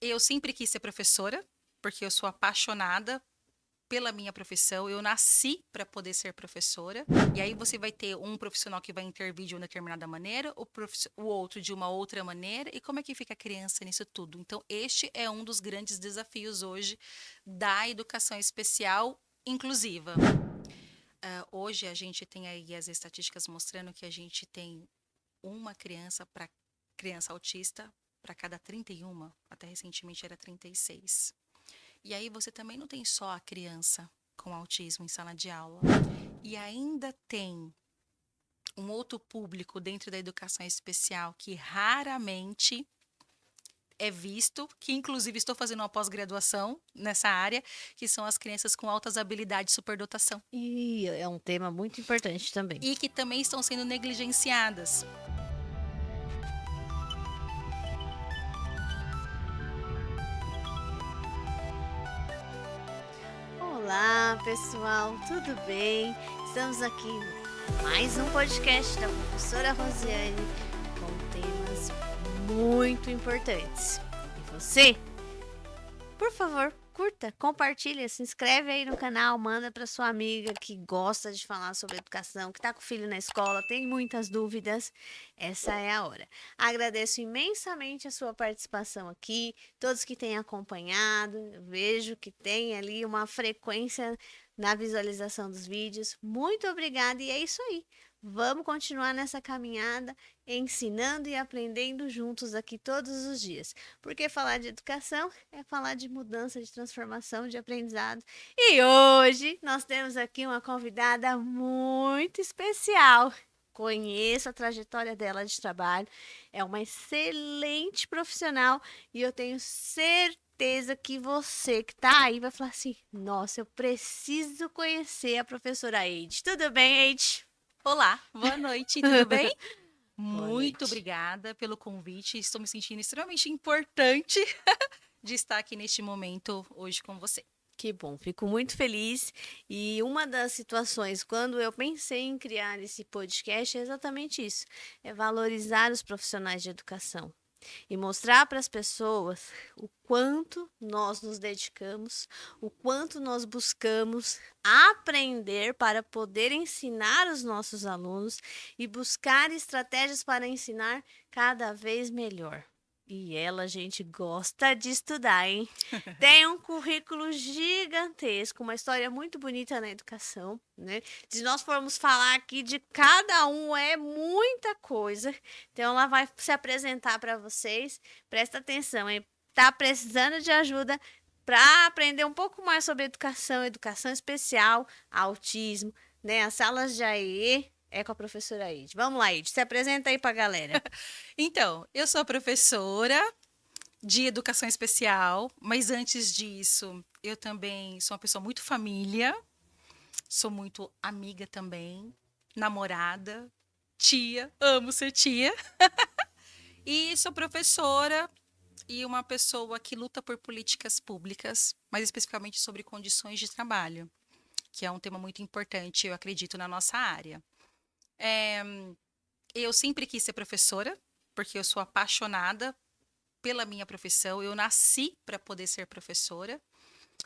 Eu sempre quis ser professora, porque eu sou apaixonada pela minha profissão, eu nasci para poder ser professora. E aí você vai ter um profissional que vai intervir de uma determinada maneira, o outro de uma outra maneira, e como é que fica a criança nisso tudo? Então, este é um dos grandes desafios hoje da educação especial inclusiva. Hoje a gente tem aí as estatísticas mostrando que a gente tem uma criança para criança autista para cada 31, até recentemente era 36. E aí você também não tem só a criança com autismo em sala de aula. E ainda tem um outro público dentro da educação especial que raramente é visto, que inclusive estou fazendo uma pós-graduação nessa área, que são as crianças com altas habilidades de superdotação. E é um tema muito importante também. E que também estão sendo negligenciadas. Olá, pessoal, tudo bem? Estamos aqui em mais um podcast da professora Rosiane com temas muito importantes. E você, por favor, curta, compartilha, se inscreve aí no canal, manda para sua amiga que gosta de falar sobre educação, que está com o filho na escola, tem muitas dúvidas. Essa é a hora. Agradeço imensamente a sua participação aqui, todos que têm acompanhado. Eu vejo que tem ali uma frequência na visualização dos vídeos. Muito obrigada e é isso aí. Vamos continuar nessa caminhada, ensinando e aprendendo juntos aqui todos os dias. Porque falar de educação é falar de mudança, de transformação, de aprendizado. E hoje nós temos aqui uma convidada muito especial. Conheço a trajetória dela de trabalho, é uma excelente profissional e eu tenho certeza que você que está aí vai falar assim: nossa, eu preciso conhecer a professora Eide. Tudo bem, Eide? Olá, boa noite, tudo bem? Boa Muito noite. obrigada pelo convite. Estou me sentindo extremamente importante de estar aqui neste momento hoje com você. Que bom, fico muito feliz. E uma das situações, quando eu pensei em criar esse podcast, é exatamente isso: é valorizar os profissionais de educação e mostrar para as pessoas o quanto nós nos dedicamos, o quanto nós buscamos aprender para poder ensinar os nossos alunos e buscar estratégias para ensinar cada vez melhor. E ela, gente, gosta de estudar, hein? Tem um currículo gigantesco, uma história muito bonita na educação, né? Se nós formos falar aqui de cada um, é muita coisa. Então, ela vai se apresentar para vocês. Presta atenção, hein? Tá precisando de ajuda para aprender um pouco mais sobre educação, educação especial, autismo, né? As salas de AE é com a professora Aide. Vamos lá, Aide, se apresenta aí para a galera. Então, eu sou professora de educação especial, mas antes disso, eu também sou uma pessoa muito família, sou muito amiga também, namorada, tia, amo ser tia, e sou professora e uma pessoa que luta por políticas públicas, mais especificamente sobre condições de trabalho, que é um tema muito importante, eu acredito, na nossa área. Eh, eu sempre quis ser professora, porque eu sou apaixonada pela minha profissão, eu nasci para poder ser professora.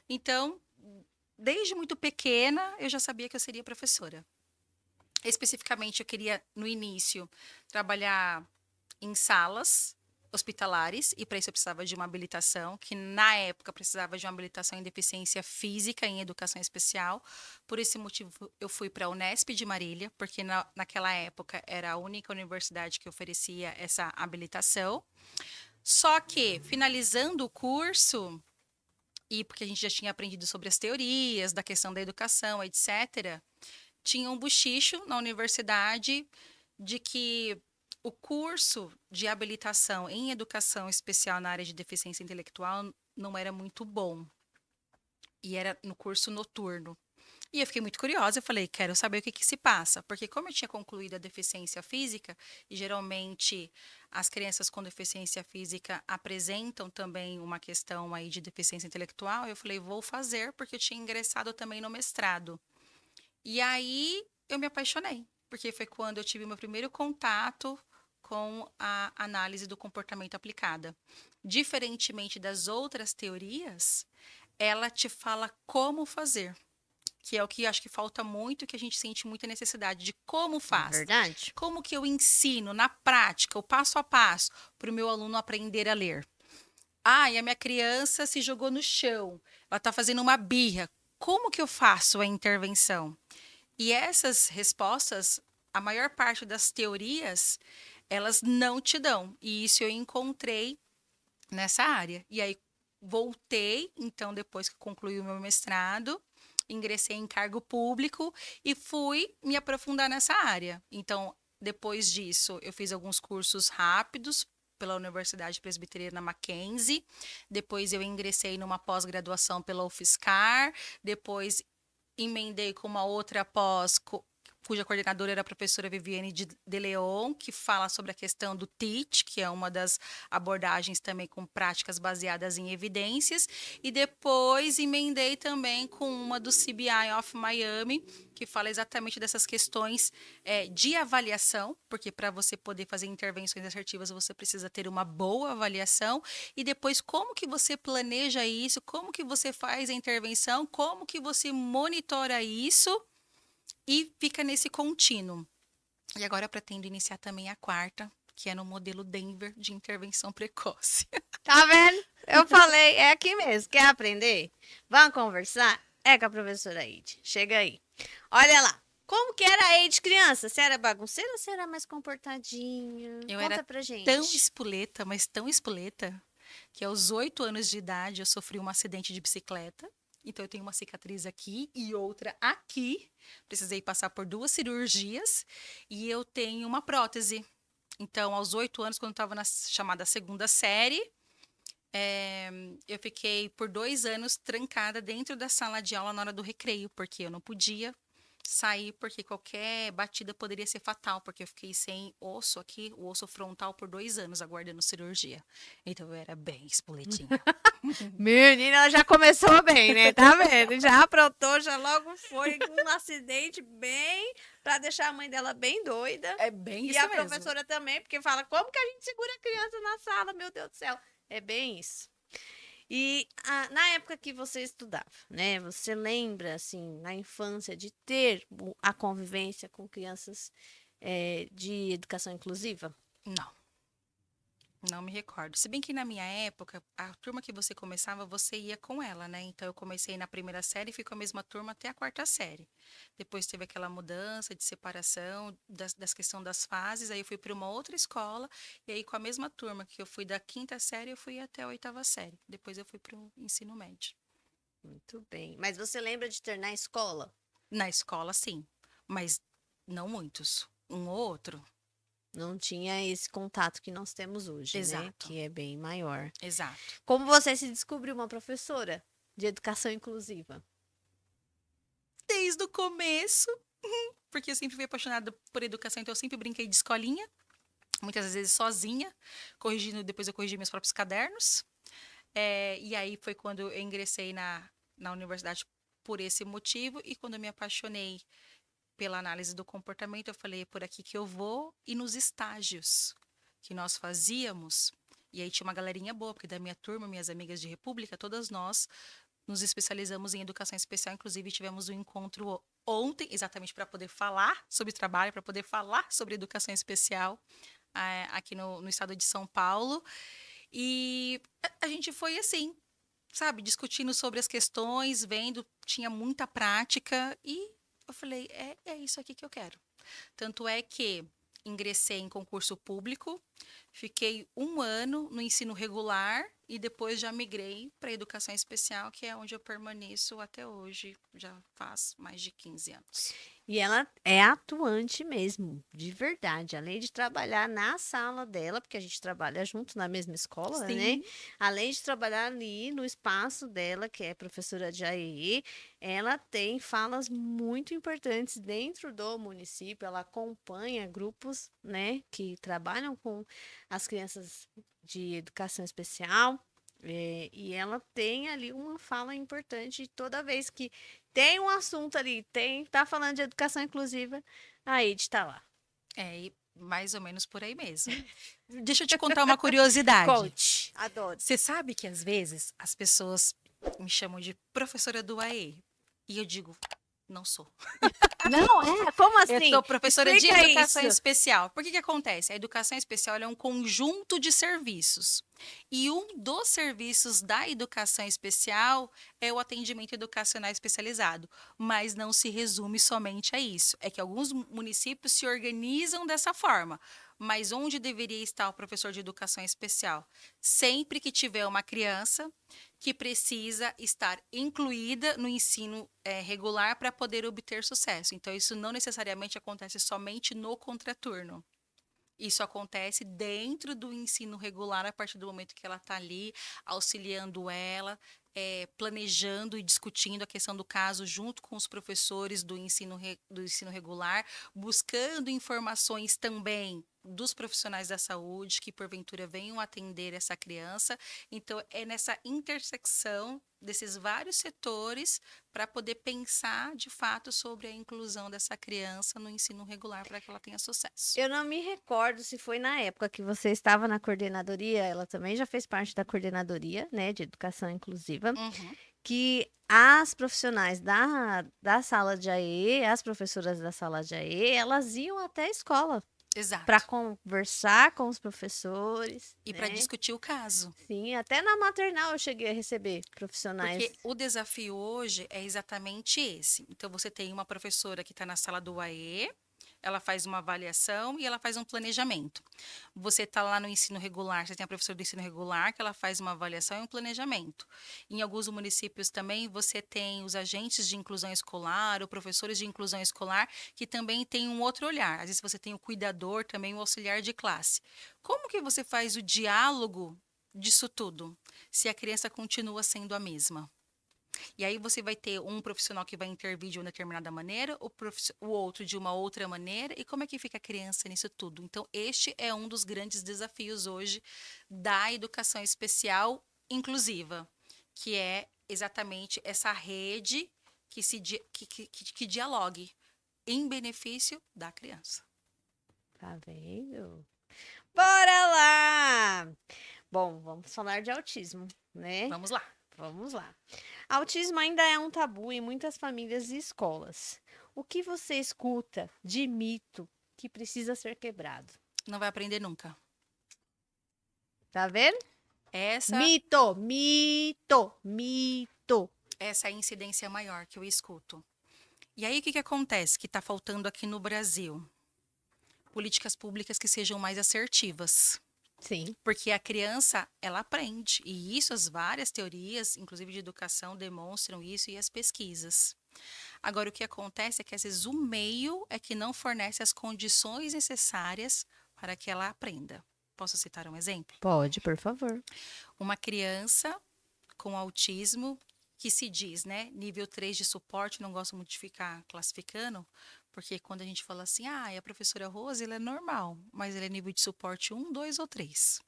Então, desde muito pequena, eu já sabia que eu seria professora. Especificamente, eu queria, no início, trabalhar em salas hospitalares, e para isso eu precisava de uma habilitação, que na época precisava de uma habilitação em deficiência física em educação especial. Por esse motivo, eu fui para a Unesp de Marília, porque naquela época era a única universidade que oferecia essa habilitação. Só que, finalizando o curso, e porque a gente já tinha aprendido sobre as teorias da questão da educação, etc., tinha um bochicho na universidade de que o curso de habilitação em educação especial na área de deficiência intelectual não era muito bom. E era no curso noturno. E eu fiquei muito curiosa, eu falei, quero saber o que que se passa, porque como eu tinha concluído a deficiência física, e geralmente as crianças com deficiência física apresentam também uma questão aí de deficiência intelectual, eu falei, vou fazer, porque eu tinha ingressado também no mestrado. E aí eu me apaixonei, porque foi quando eu tive meu primeiro contato com a análise do comportamento aplicada. diferentemente das outras teorias, ela te fala como fazer, que é o que acho que falta muito, que a gente sente muita necessidade de como É faz. verdade? Como que eu ensino na prática, o passo a passo, para o meu aluno aprender a ler? Ah, e a minha criança se jogou no chão, ela está fazendo uma birra. Como que eu faço a intervenção? E essas respostas, a maior parte das teorias, elas não te dão. E isso eu encontrei nessa área. E aí voltei, então, depois que concluí o meu mestrado, ingressei em cargo público e fui me aprofundar nessa área. Então, depois disso, eu fiz alguns cursos rápidos pela Universidade Presbiteriana Mackenzie. Depois eu ingressei numa pós-graduação pela UFSCar. Depois emendei com uma outra pós, cuja coordenadora era a professora Viviane de Leon, que fala sobre a questão do TEACH, que é uma das abordagens também com práticas baseadas em evidências. E depois emendei também com uma do CBI of Miami, que fala exatamente dessas questões de avaliação, porque para você poder fazer intervenções assertivas, você precisa ter uma boa avaliação. E depois, como que você planeja isso, como que você faz a intervenção, como que você monitora isso e fica nesse contínuo. E agora eu pretendo iniciar também a quarta, que é no modelo Denver de intervenção precoce. Tá vendo? Eu falei, é aqui mesmo. Quer aprender? Vamos conversar? É com a professora Eide. Chega aí. Olha lá. Como que era a Eide criança? Você era bagunceira ou você era mais comportadinha? Eu Conta era pra gente. tão espoleta, mas tão espoleta, que aos 8 anos de idade eu sofri um acidente de bicicleta. Então eu tenho uma cicatriz aqui e outra aqui. Precisei passar por 2 cirurgias e eu tenho uma prótese. Então, aos 8 anos, quando eu estava na chamada segunda série, eu fiquei por 2 anos trancada dentro da sala de aula na hora do recreio, porque eu não podia sair, porque qualquer batida poderia ser fatal, porque eu fiquei sem osso aqui, o osso frontal, por 2 anos aguardando cirurgia. Então, eu era bem espoletinha. Menina, ela já começou bem, né? Tá vendo? Já aprontou, já logo foi com um acidente bem pra deixar a mãe dela bem doida. É bem E isso a mesmo. professora também, porque fala, como que a gente segura a criança na sala, meu Deus do céu. É bem isso. E na época que você estudava, né? Você lembra, assim, na infância, de ter a convivência com crianças de educação inclusiva? Não. Não me recordo. Se bem que na minha época, a turma que você começava, você ia com ela, né? Então eu comecei na primeira série e fui com a mesma turma até a quarta série. Depois teve aquela mudança de separação das questão das fases, aí eu fui para uma outra escola, e aí com a mesma turma que eu fui da quinta série, eu fui até a oitava série. Depois eu fui para o ensino médio. Muito bem. Mas você lembra de ter na escola? Na escola, sim, mas não muitos. Um ou outro. Não tinha esse contato que nós temos hoje, né? Exato. Que é bem maior. Exato. Como você se descobriu uma professora de educação inclusiva? Desde o começo, porque eu sempre fui apaixonada por educação, então eu sempre brinquei de escolinha, muitas vezes sozinha, corrigindo, depois eu corrigi meus próprios cadernos. E aí foi quando eu ingressei na universidade por esse motivo, e quando eu me apaixonei pela análise do comportamento, eu falei, é por aqui que eu vou, e nos estágios que nós fazíamos, e aí tinha uma galerinha boa, porque da minha turma, minhas amigas de República, todas nós nos especializamos em educação especial, inclusive tivemos um encontro ontem, exatamente para poder falar sobre trabalho, para poder falar sobre educação especial aqui no estado de São Paulo. E a gente foi assim, sabe, discutindo sobre as questões, vendo, tinha muita prática e eu falei, é isso aqui que eu quero. Tanto é que ingressei em concurso público, fiquei 1 ano no ensino regular e depois já migrei para a educação especial, que é onde eu permaneço até hoje, já faz mais de 15 anos. E ela é atuante mesmo, de verdade. Além de trabalhar na sala dela, porque a gente trabalha junto na mesma escola, né? Sim. Além de trabalhar ali no espaço dela, que é professora de AEE, ela tem falas muito importantes dentro do município. Ela acompanha grupos, né, que trabalham com as crianças de educação especial. E ela tem ali uma fala importante toda vez que tem um assunto ali, tá falando de educação inclusiva, a Ed tá lá. E Mais ou menos por aí mesmo. Deixa eu te contar uma curiosidade. Conte. Adoro. Você sabe que às vezes as pessoas me chamam de professora do AE. E eu digo, não sou. Não, como assim? Eu sou professora de Explica educação isso. especial. Por que que acontece? A educação especial ela é um conjunto de serviços. E um dos serviços da educação especial é o atendimento educacional especializado. Mas não se resume somente a isso. É que alguns municípios se organizam dessa forma. Mas onde deveria estar o professor de educação especial? Sempre que tiver uma criança que precisa estar incluída no ensino regular para poder obter sucesso. Então, isso não necessariamente acontece somente no contraturno. Isso acontece dentro do ensino regular, a partir do momento que ela está ali, auxiliando ela, planejando e discutindo a questão do caso junto com os professores do ensino regular, buscando informações também dos profissionais da saúde que porventura venham atender essa criança. Então, é nessa intersecção desses vários setores para poder pensar de fato sobre a inclusão dessa criança no ensino regular para que ela tenha sucesso. Eu não me recordo se foi na época que você estava na coordenadoria, ela também já fez parte da coordenadoria, né, de educação inclusiva, Uhum. que as profissionais da sala de AE, as professoras da sala de AE, elas iam até a escola Exato. para conversar com os professores, E para né? discutir o caso. Sim, até na maternal eu cheguei a receber profissionais. Porque o desafio hoje é exatamente esse. Então, você tem uma professora que está na sala do AE, ela faz uma avaliação e ela faz um planejamento. Você está lá no ensino regular, você tem a professora do ensino regular, que ela faz uma avaliação e um planejamento. Em alguns municípios também, você tem os agentes de inclusão escolar, ou professores de inclusão escolar, que também têm um outro olhar. Às vezes, você tem o cuidador, também o auxiliar de classe. Como que você faz o diálogo disso tudo, se a criança continua sendo a mesma? E aí você vai ter um profissional que vai intervir de uma determinada maneira, o outro de uma outra maneira, e como é que fica a criança nisso tudo? Então, este é um dos grandes desafios hoje da educação especial inclusiva, que é exatamente essa rede que dialogue em benefício da criança. Tá vendo? Bora lá! Bom, vamos falar de autismo, né? Vamos lá. Vamos lá. Autismo ainda é um tabu em muitas famílias e escolas. O que você escuta de mito que precisa ser quebrado? Não vai aprender nunca. Tá vendo? Essa Mito, mito, mito. essa é a incidência maior que eu escuto. E aí, o que que acontece que está faltando aqui no Brasil? Políticas públicas que sejam mais assertivas. Sim. Porque a criança, ela aprende. E isso, as várias teorias, inclusive de educação, demonstram isso e as pesquisas. Agora, o que acontece é que, às vezes, o meio é que não fornece as condições necessárias para que ela aprenda. Posso citar um exemplo? Pode, por favor. Uma criança com autismo, que se diz, né, nível 3 de suporte, não gosto muito de ficar classificando, porque quando a gente fala assim, a professora Rose, ela é normal, mas ela é nível de suporte 1, 2 ou 3.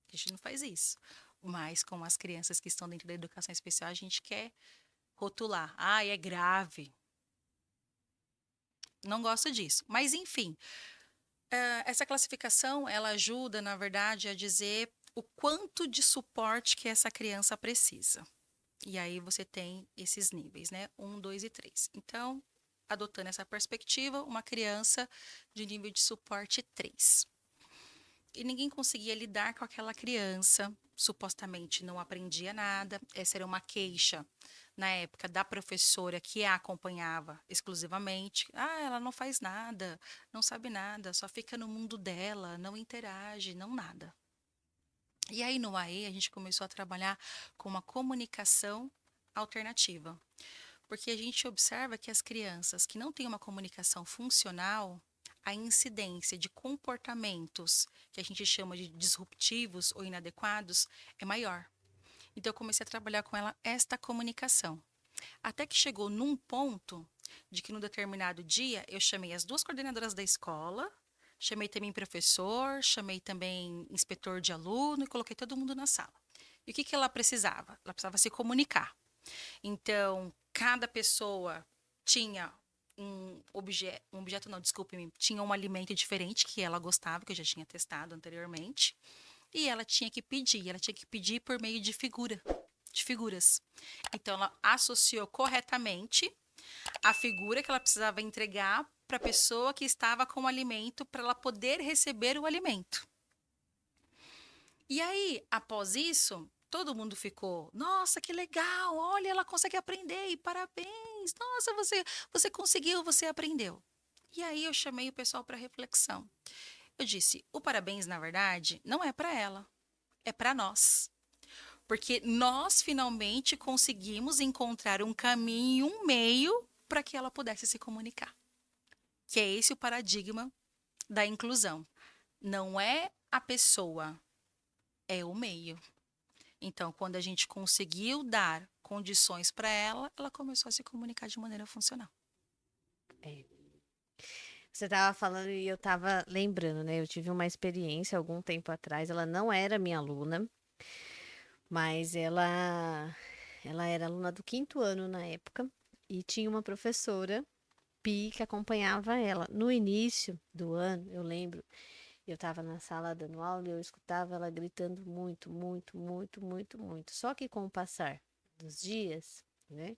A gente não faz isso. Mas com as crianças que estão dentro da educação especial, a gente quer rotular. É grave. Não gosto disso. Mas, enfim, essa classificação, ela ajuda, na verdade, a dizer o quanto de suporte que essa criança precisa. E aí você tem esses níveis, né? 1, 2 e 3. Então, adotando essa perspectiva, uma criança de nível de suporte 3. E ninguém conseguia lidar com aquela criança, supostamente não aprendia nada. Essa era uma queixa na época da professora que a acompanhava exclusivamente. Ela não faz nada, não sabe nada, só fica no mundo dela, não interage, não nada. E aí no AE a gente começou a trabalhar com uma comunicação alternativa. Porque a gente observa que as crianças que não têm uma comunicação funcional, a incidência de comportamentos que a gente chama de disruptivos ou inadequados é maior. Então eu comecei a trabalhar com ela esta comunicação. Até que chegou num ponto de que, num determinado dia, eu chamei as duas coordenadoras da escola, chamei também professor, chamei também inspetor de aluno e coloquei todo mundo na sala. E o que que ela precisava? Ela precisava se comunicar. Então, cada pessoa tinha um objeto não, desculpe-me, tinha um alimento diferente que ela gostava, que eu já tinha testado anteriormente, e ela tinha que pedir por meio de figuras. Então ela associou corretamente a figura que ela precisava entregar para a pessoa que estava com o alimento para ela poder receber o alimento. E aí, após isso, todo mundo ficou, nossa, que legal, olha, ela consegue aprender e parabéns, nossa, você conseguiu, você aprendeu. E aí eu chamei o pessoal para reflexão. Eu disse, o parabéns, na verdade, não é para ela, é para nós. Porque nós finalmente conseguimos encontrar um caminho, um meio para que ela pudesse se comunicar. Que é esse o paradigma da inclusão. Não é a pessoa, é o meio. Então, quando a gente conseguiu dar condições para ela, ela começou a se comunicar de maneira funcional. É. Você estava falando e eu estava lembrando, né? Eu tive uma experiência algum tempo atrás. Ela não era minha aluna, mas ela era aluna do 5º ano na época e tinha uma professora Pi que acompanhava ela. No início do ano, eu lembro, eu estava na sala dando aula e eu escutava ela gritando muito, muito, muito, muito, muito. Só que com o passar dos dias, né,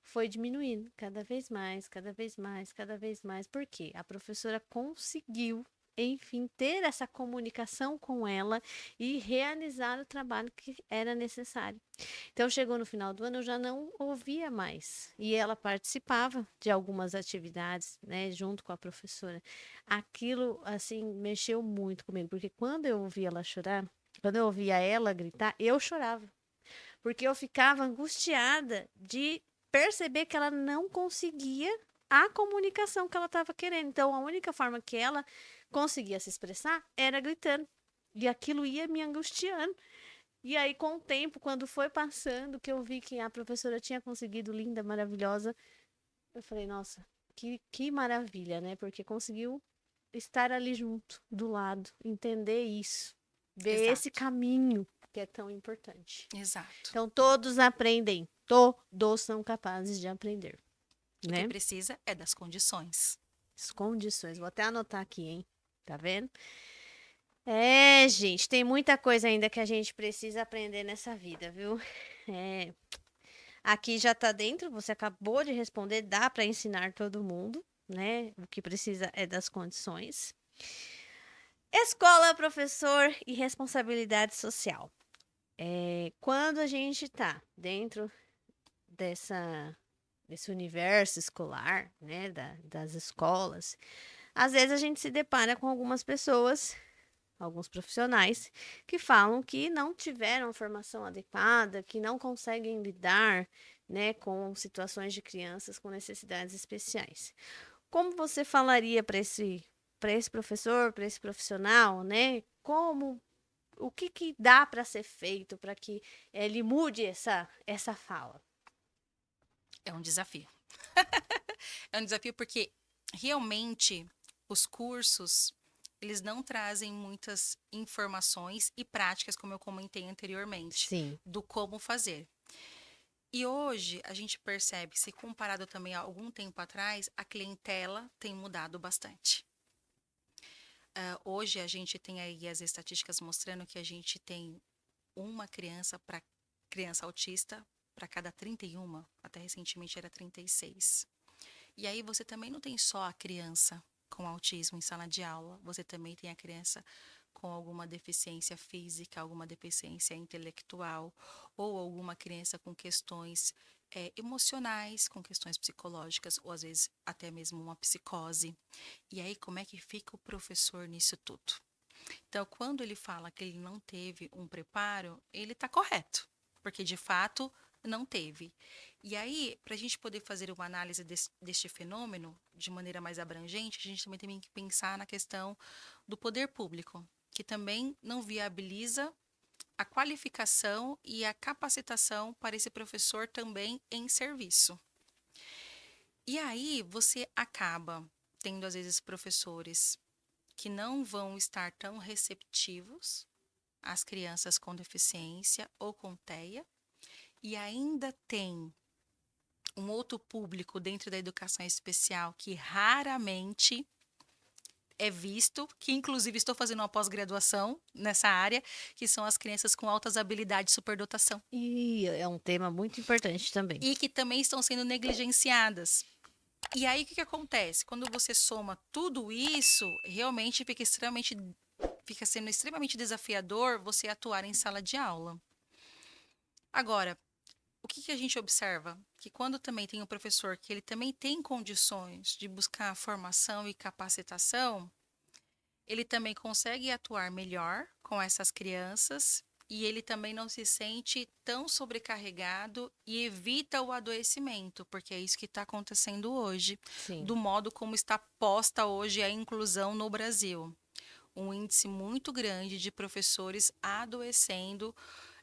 foi diminuindo cada vez mais, cada vez mais, cada vez mais. Por quê? A professora conseguiu, enfim, ter essa comunicação com ela e realizar o trabalho que era necessário. Então, chegou no final do ano, eu já não ouvia mais. E ela participava de algumas atividades, né, junto com a professora. Aquilo, assim, mexeu muito comigo, porque quando eu ouvia ela chorar, quando eu ouvia ela gritar, eu chorava. Porque eu ficava angustiada de perceber que ela não conseguia a comunicação que ela estava querendo. Então, a única forma que ela conseguia se expressar era gritando. E aquilo ia me angustiando. E aí, com o tempo, quando foi passando, que eu vi que a professora tinha conseguido, linda, maravilhosa, eu falei, nossa, que maravilha, né? Porque conseguiu estar ali junto, do lado, entender isso, ver esse Exato, caminho que é tão importante. exato. Então, todos aprendem, todos são capazes de aprender, O que né? precisa é das condições. As condições, vou até anotar aqui, hein? Tá vendo? É, gente, tem muita coisa ainda que a gente precisa aprender nessa vida, viu? É, aqui já tá dentro, você acabou de responder, dá para ensinar todo mundo, né? O que precisa é das condições. Escola, professor e responsabilidade social. Quando a gente tá dentro desse universo escolar, né, das escolas, às vezes a gente se depara com algumas pessoas, alguns profissionais, que falam que não tiveram formação adequada, que não conseguem lidar, né, com situações de crianças com necessidades especiais. Como você falaria para esse professor, para esse profissional, né? O que dá para ser feito para que ele mude essa fala? É um desafio. É um desafio porque realmente os cursos eles não trazem muitas informações e práticas, como eu comentei anteriormente, Sim, do como fazer. E hoje a gente percebe, se comparado também a algum tempo atrás, a clientela tem mudado bastante. Hoje a gente tem aí as estatísticas mostrando que a gente tem uma criança para criança autista para cada 31, até recentemente era 36. E aí você também não tem só a criança com autismo em sala de aula, você também tem a criança com alguma deficiência física, alguma deficiência intelectual, ou alguma criança com questões emocionais, com questões psicológicas, ou às vezes até mesmo uma psicose. E aí, como é que fica o professor nisso tudo? Então, quando ele fala que ele não teve um preparo, ele está correto, porque de fato não teve. E aí, para a gente poder fazer uma análise deste fenômeno de maneira mais abrangente, a gente também tem que pensar na questão do poder público, que também não viabiliza a qualificação e a capacitação para esse professor também em serviço. E aí você acaba tendo, às vezes, professores que não vão estar tão receptivos às crianças com deficiência ou com TEA, e ainda tem um outro público dentro da educação especial que raramente é visto, que inclusive estou fazendo uma pós-graduação nessa área, que são as crianças com altas habilidades de superdotação. E é um tema muito importante também. E que também estão sendo negligenciadas. E aí, o que acontece? Quando você soma tudo isso, realmente fica sendo extremamente desafiador você atuar em sala de aula. Agora, o que a gente observa? Que quando também tem um professor que ele também tem condições de buscar formação e capacitação, ele também consegue atuar melhor com essas crianças e ele também não se sente tão sobrecarregado e evita o adoecimento, porque é isso que está acontecendo hoje, Sim. do modo como está posta hoje a inclusão no Brasil. Um índice muito grande de professores adoecendo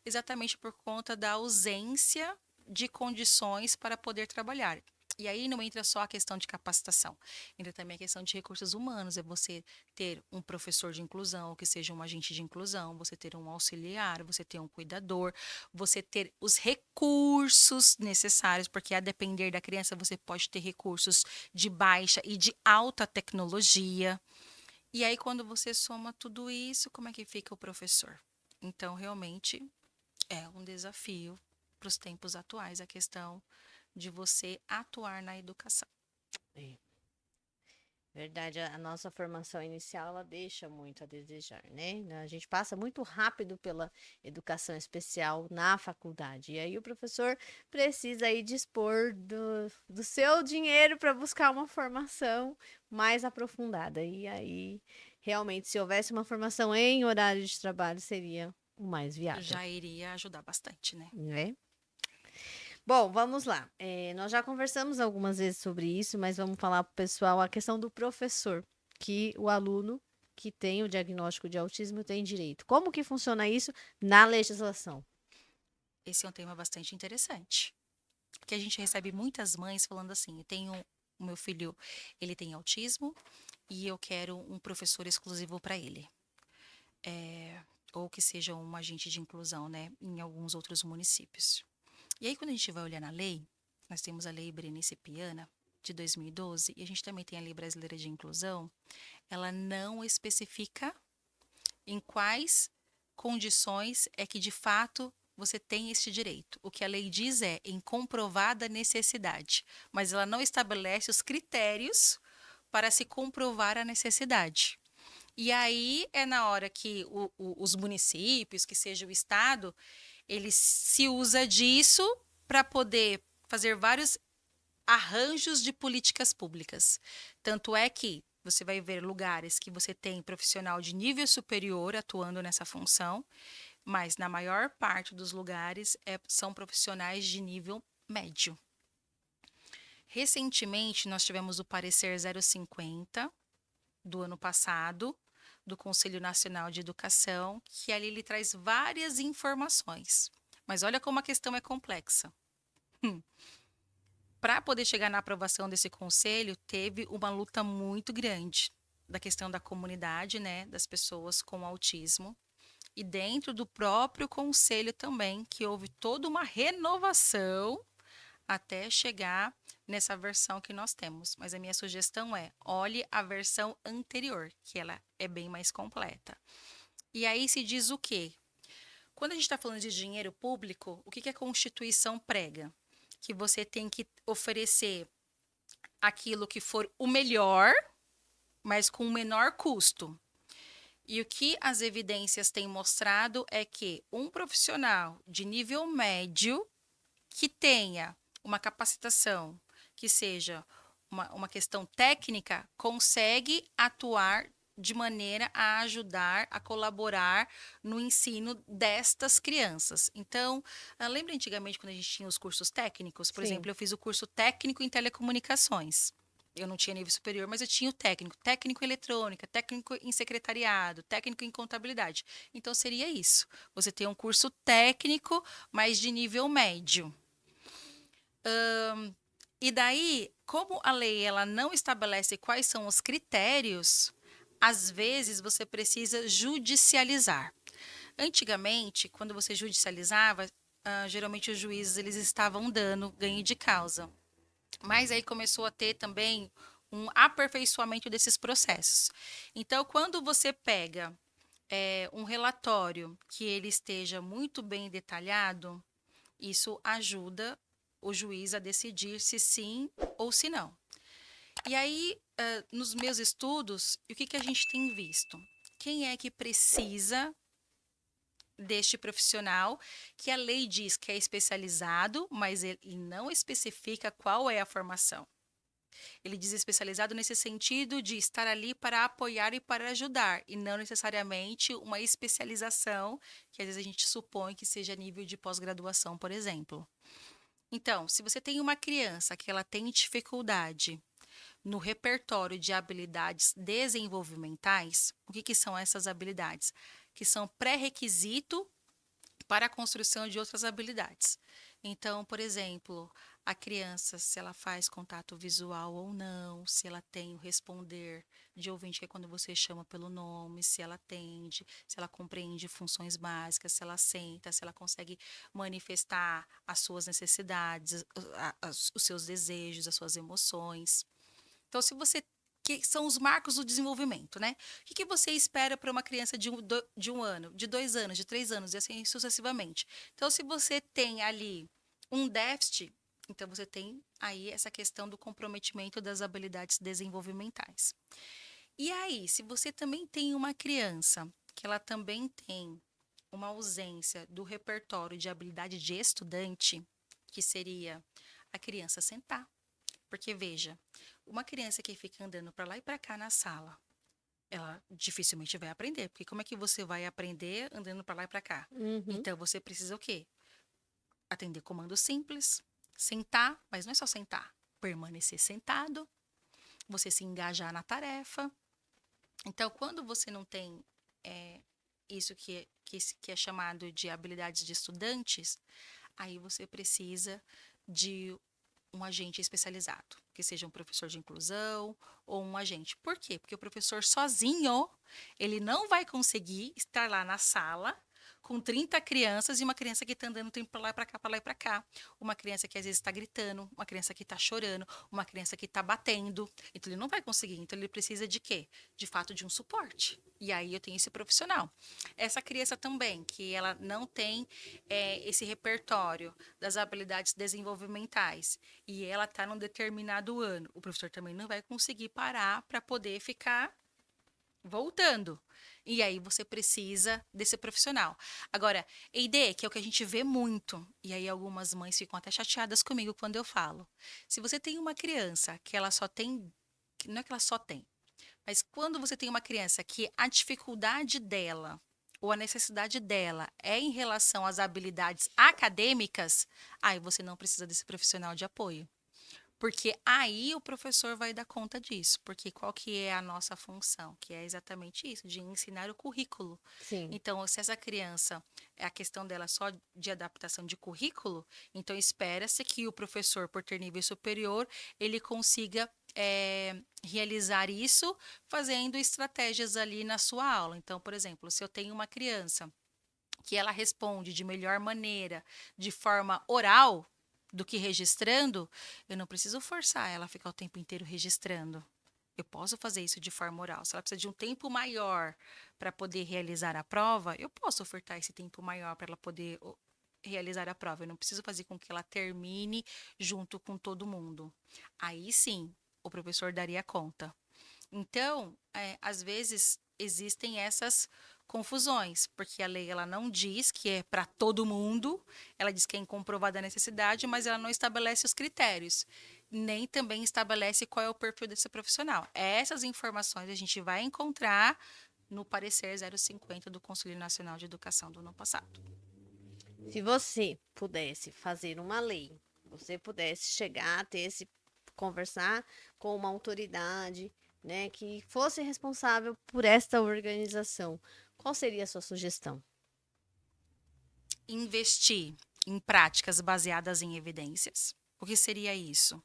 exatamente por conta da ausência de condições para poder trabalhar. E aí não entra só a questão de capacitação, entra também a questão de recursos humanos, é você ter um professor de inclusão, que seja um agente de inclusão, você ter um auxiliar, você ter um cuidador, você ter os recursos necessários, porque a depender da criança você pode ter recursos de baixa e de alta tecnologia. E aí quando você soma tudo isso, como é que fica o professor? Então, realmente, é um desafio para os tempos atuais a questão de você atuar na educação. É. Verdade, a nossa formação inicial ela deixa muito a desejar, né? A gente passa muito rápido pela educação especial na faculdade. E aí o professor precisa aí dispor do seu dinheiro para buscar uma formação mais aprofundada. E aí, realmente, se houvesse uma formação em horário de trabalho, seria o mais viável, Já iria ajudar bastante, né? né? Bom, vamos lá. Nós já conversamos algumas vezes sobre isso, mas vamos falar para o pessoal a questão do professor, que o aluno que tem o diagnóstico de autismo tem direito. Como que funciona isso na legislação? Esse é um tema bastante interessante. Porque a gente recebe muitas mães falando assim: eu tenho o meu filho, ele tem autismo e eu quero um professor exclusivo para ele. Ou que seja um agente de inclusão, né? Em alguns outros municípios. E aí, quando a gente vai olhar na lei, nós temos a Lei Berenice Piana, de 2012, e a gente também tem a Lei Brasileira de Inclusão, ela não especifica em quais condições é que, de fato, você tem este direito. O que a lei diz é em comprovada necessidade, mas ela não estabelece os critérios para se comprovar a necessidade. E aí é na hora que os municípios, que seja o Estado, ele se usa disso para poder fazer vários arranjos de políticas públicas. Tanto é que você vai ver lugares que você tem profissional de nível superior atuando nessa função, mas na maior parte dos lugares são profissionais de nível médio. Recentemente, nós tivemos o parecer 050 do ano passado, do Conselho Nacional de Educação, que ali ele traz várias informações. Mas olha como a questão é complexa. Para poder chegar na aprovação desse conselho, teve uma luta muito grande da questão da comunidade, né, das pessoas com autismo, e dentro do próprio conselho também, que houve toda uma renovação até chegar nessa versão que nós temos. Mas a minha sugestão é, olhe a versão anterior, que ela é bem mais completa. E aí se diz o quê? Quando a gente está falando de dinheiro público, o que a Constituição prega? Que você tem que oferecer aquilo que for o melhor, mas com o menor custo. E o que as evidências têm mostrado é que um profissional de nível médio que tenha uma capacitação, que seja uma questão técnica, consegue atuar de maneira a ajudar, a colaborar no ensino destas crianças. Então, lembra antigamente quando a gente tinha os cursos técnicos? Por Sim. exemplo, eu fiz o curso técnico em telecomunicações. Eu não tinha nível superior, mas eu tinha o técnico, técnico em eletrônica, técnico em secretariado, técnico em contabilidade. Então, seria isso. Você tem um curso técnico, mas de nível médio. E daí, como a lei ela não estabelece quais são os critérios, às vezes você precisa judicializar. Antigamente, quando você judicializava, geralmente os juízes eles estavam dando ganho de causa. Mas aí começou a ter também um aperfeiçoamento desses processos. Então, quando você pega um relatório que ele esteja muito bem detalhado, isso ajuda o juiz a decidir se sim ou se não. E aí, nos meus estudos, o que a gente tem visto? Quem é que precisa deste profissional, que a lei diz que é especializado, mas ele não especifica qual é a formação. Ele diz especializado nesse sentido de estar ali para apoiar e para ajudar, e não necessariamente uma especialização, que às vezes a gente supõe que seja nível de pós-graduação, por exemplo. Então, se você tem uma criança que ela tem dificuldade no repertório de habilidades desenvolvimentais, o que são essas habilidades? Que são pré-requisito para a construção de outras habilidades. Então, por exemplo, a criança, se ela faz contato visual ou não, se ela tem o responder de ouvinte, que é quando você chama pelo nome, se ela atende, se ela compreende funções básicas, se ela senta, se ela consegue manifestar as suas necessidades, os seus desejos, as suas emoções. Então, se você que são os marcos do desenvolvimento, né? O que você espera para uma criança de um ano, de 2 anos, de 3 anos, e assim sucessivamente? Então, se você tem ali um déficit, então você tem aí essa questão do comprometimento das habilidades desenvolvimentais. E aí, se você também tem uma criança que ela também tem uma ausência do repertório de habilidade de estudante, que seria a criança sentar. Porque, veja, uma criança que fica andando para lá e para cá na sala, ela dificilmente vai aprender. Porque como é que você vai aprender andando para lá e para cá? Uhum. Então, você precisa o quê? Atender comandos simples, sentar, mas não é só sentar, permanecer sentado, você se engajar na tarefa. Então, quando você não tem isso que é chamado de habilidades de estudantes, aí você precisa de um agente especializado, que seja um professor de inclusão ou um agente. Por quê? Porque o professor sozinho, ele não vai conseguir estar lá na sala com 30 crianças e uma criança que está andando para lá e para cá, para lá e para cá. Uma criança que às vezes está gritando, uma criança que está chorando, uma criança que está batendo. Então, ele não vai conseguir. Então, ele precisa de quê? De fato, de um suporte. E aí, eu tenho esse profissional. Essa criança também, que ela não tem esse repertório das habilidades desenvolvimentais e ela está num determinado ano, o professor também não vai conseguir parar para poder ficar voltando. E aí você precisa desse profissional. Agora, EID, que é o que a gente vê muito, e aí algumas mães ficam até chateadas comigo quando eu falo. Se você tem uma criança que ela só tem, não é que ela só tem, mas quando você tem uma criança que a dificuldade dela ou a necessidade dela é em relação às habilidades acadêmicas, aí você não precisa desse profissional de apoio. Porque aí o professor vai dar conta disso, porque qual que é a nossa função? Que é exatamente isso, de ensinar o currículo. Sim. Então, se essa criança, é a questão dela só de adaptação de currículo, então espera-se que o professor, por ter nível superior, ele consiga realizar isso fazendo estratégias ali na sua aula. Então, por exemplo, se eu tenho uma criança que ela responde de melhor maneira, de forma oral, do que registrando, eu não preciso forçar ela a ficar o tempo inteiro registrando. Eu posso fazer isso de forma oral. Se ela precisa de um tempo maior para poder realizar a prova, eu posso ofertar esse tempo maior para ela poder realizar a prova. Eu não preciso fazer com que ela termine junto com todo mundo. Aí sim, o professor daria conta. Então, às vezes existem essas confusões, porque a lei ela não diz que é para todo mundo, ela diz que é incomprovada a necessidade, mas ela não estabelece os critérios, nem também estabelece qual é o perfil desse profissional. Essas informações a gente vai encontrar no parecer 050 do Conselho Nacional de Educação do ano passado. Se você pudesse fazer uma lei, você pudesse chegar, ter esse, conversar com uma autoridade, né, que fosse responsável por esta organização, qual seria a sua sugestão? Investir em práticas baseadas em evidências. O que seria isso?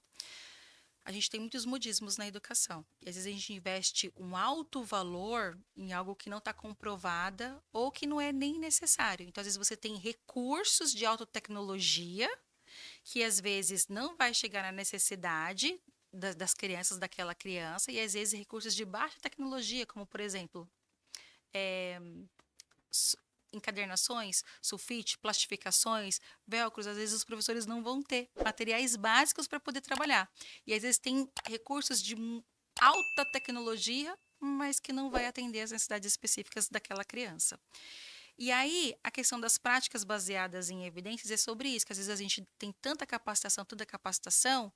A gente tem muitos modismos na educação. E às vezes a gente investe um alto valor em algo que não está comprovada ou que não é nem necessário. Então, às vezes você tem recursos de alta tecnologia que às vezes não vai chegar na necessidade das crianças, daquela criança, e às vezes recursos de baixa tecnologia, como por exemplo, su- encadernações, sulfite, plastificações, velcros, às vezes os professores não vão ter materiais básicos para poder trabalhar. E às vezes tem recursos de alta tecnologia, mas que não vai atender às necessidades específicas daquela criança. E aí, a questão das práticas baseadas em evidências é sobre isso, que às vezes a gente tem tanta capacitação,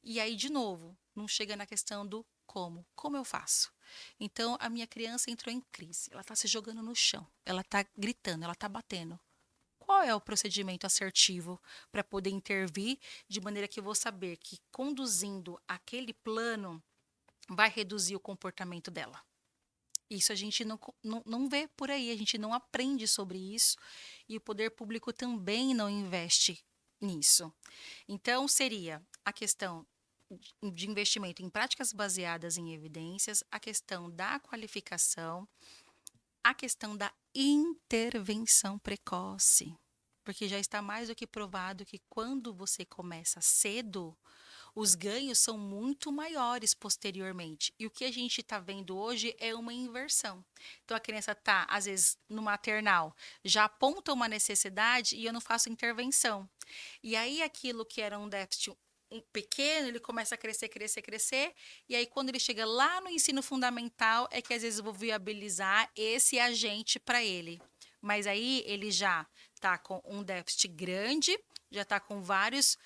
e aí, de novo, não chega na questão do como. Como eu faço? Então, a minha criança entrou em crise, ela está se jogando no chão, ela está gritando, ela está batendo. Qual é o procedimento assertivo para poder intervir de maneira que eu vou saber que conduzindo aquele plano vai reduzir o comportamento dela? Isso a gente não vê por aí, a gente não aprende sobre isso e o poder público também não investe nisso. Então, seria a questão de investimento em práticas baseadas em evidências, a questão da qualificação, a questão da intervenção precoce. Porque já está mais do que provado que quando você começa cedo, os ganhos são muito maiores posteriormente. E o que a gente está vendo hoje é uma inversão. Então a criança está, às vezes, no maternal, já aponta uma necessidade e eu não faço intervenção. E aí aquilo que era um déficit pequeno, ele começa a crescer, crescer, crescer. E aí, quando ele chega lá no ensino fundamental, é que às vezes eu vou viabilizar esse agente para ele. Mas aí ele já está com um déficit grande, já está com vários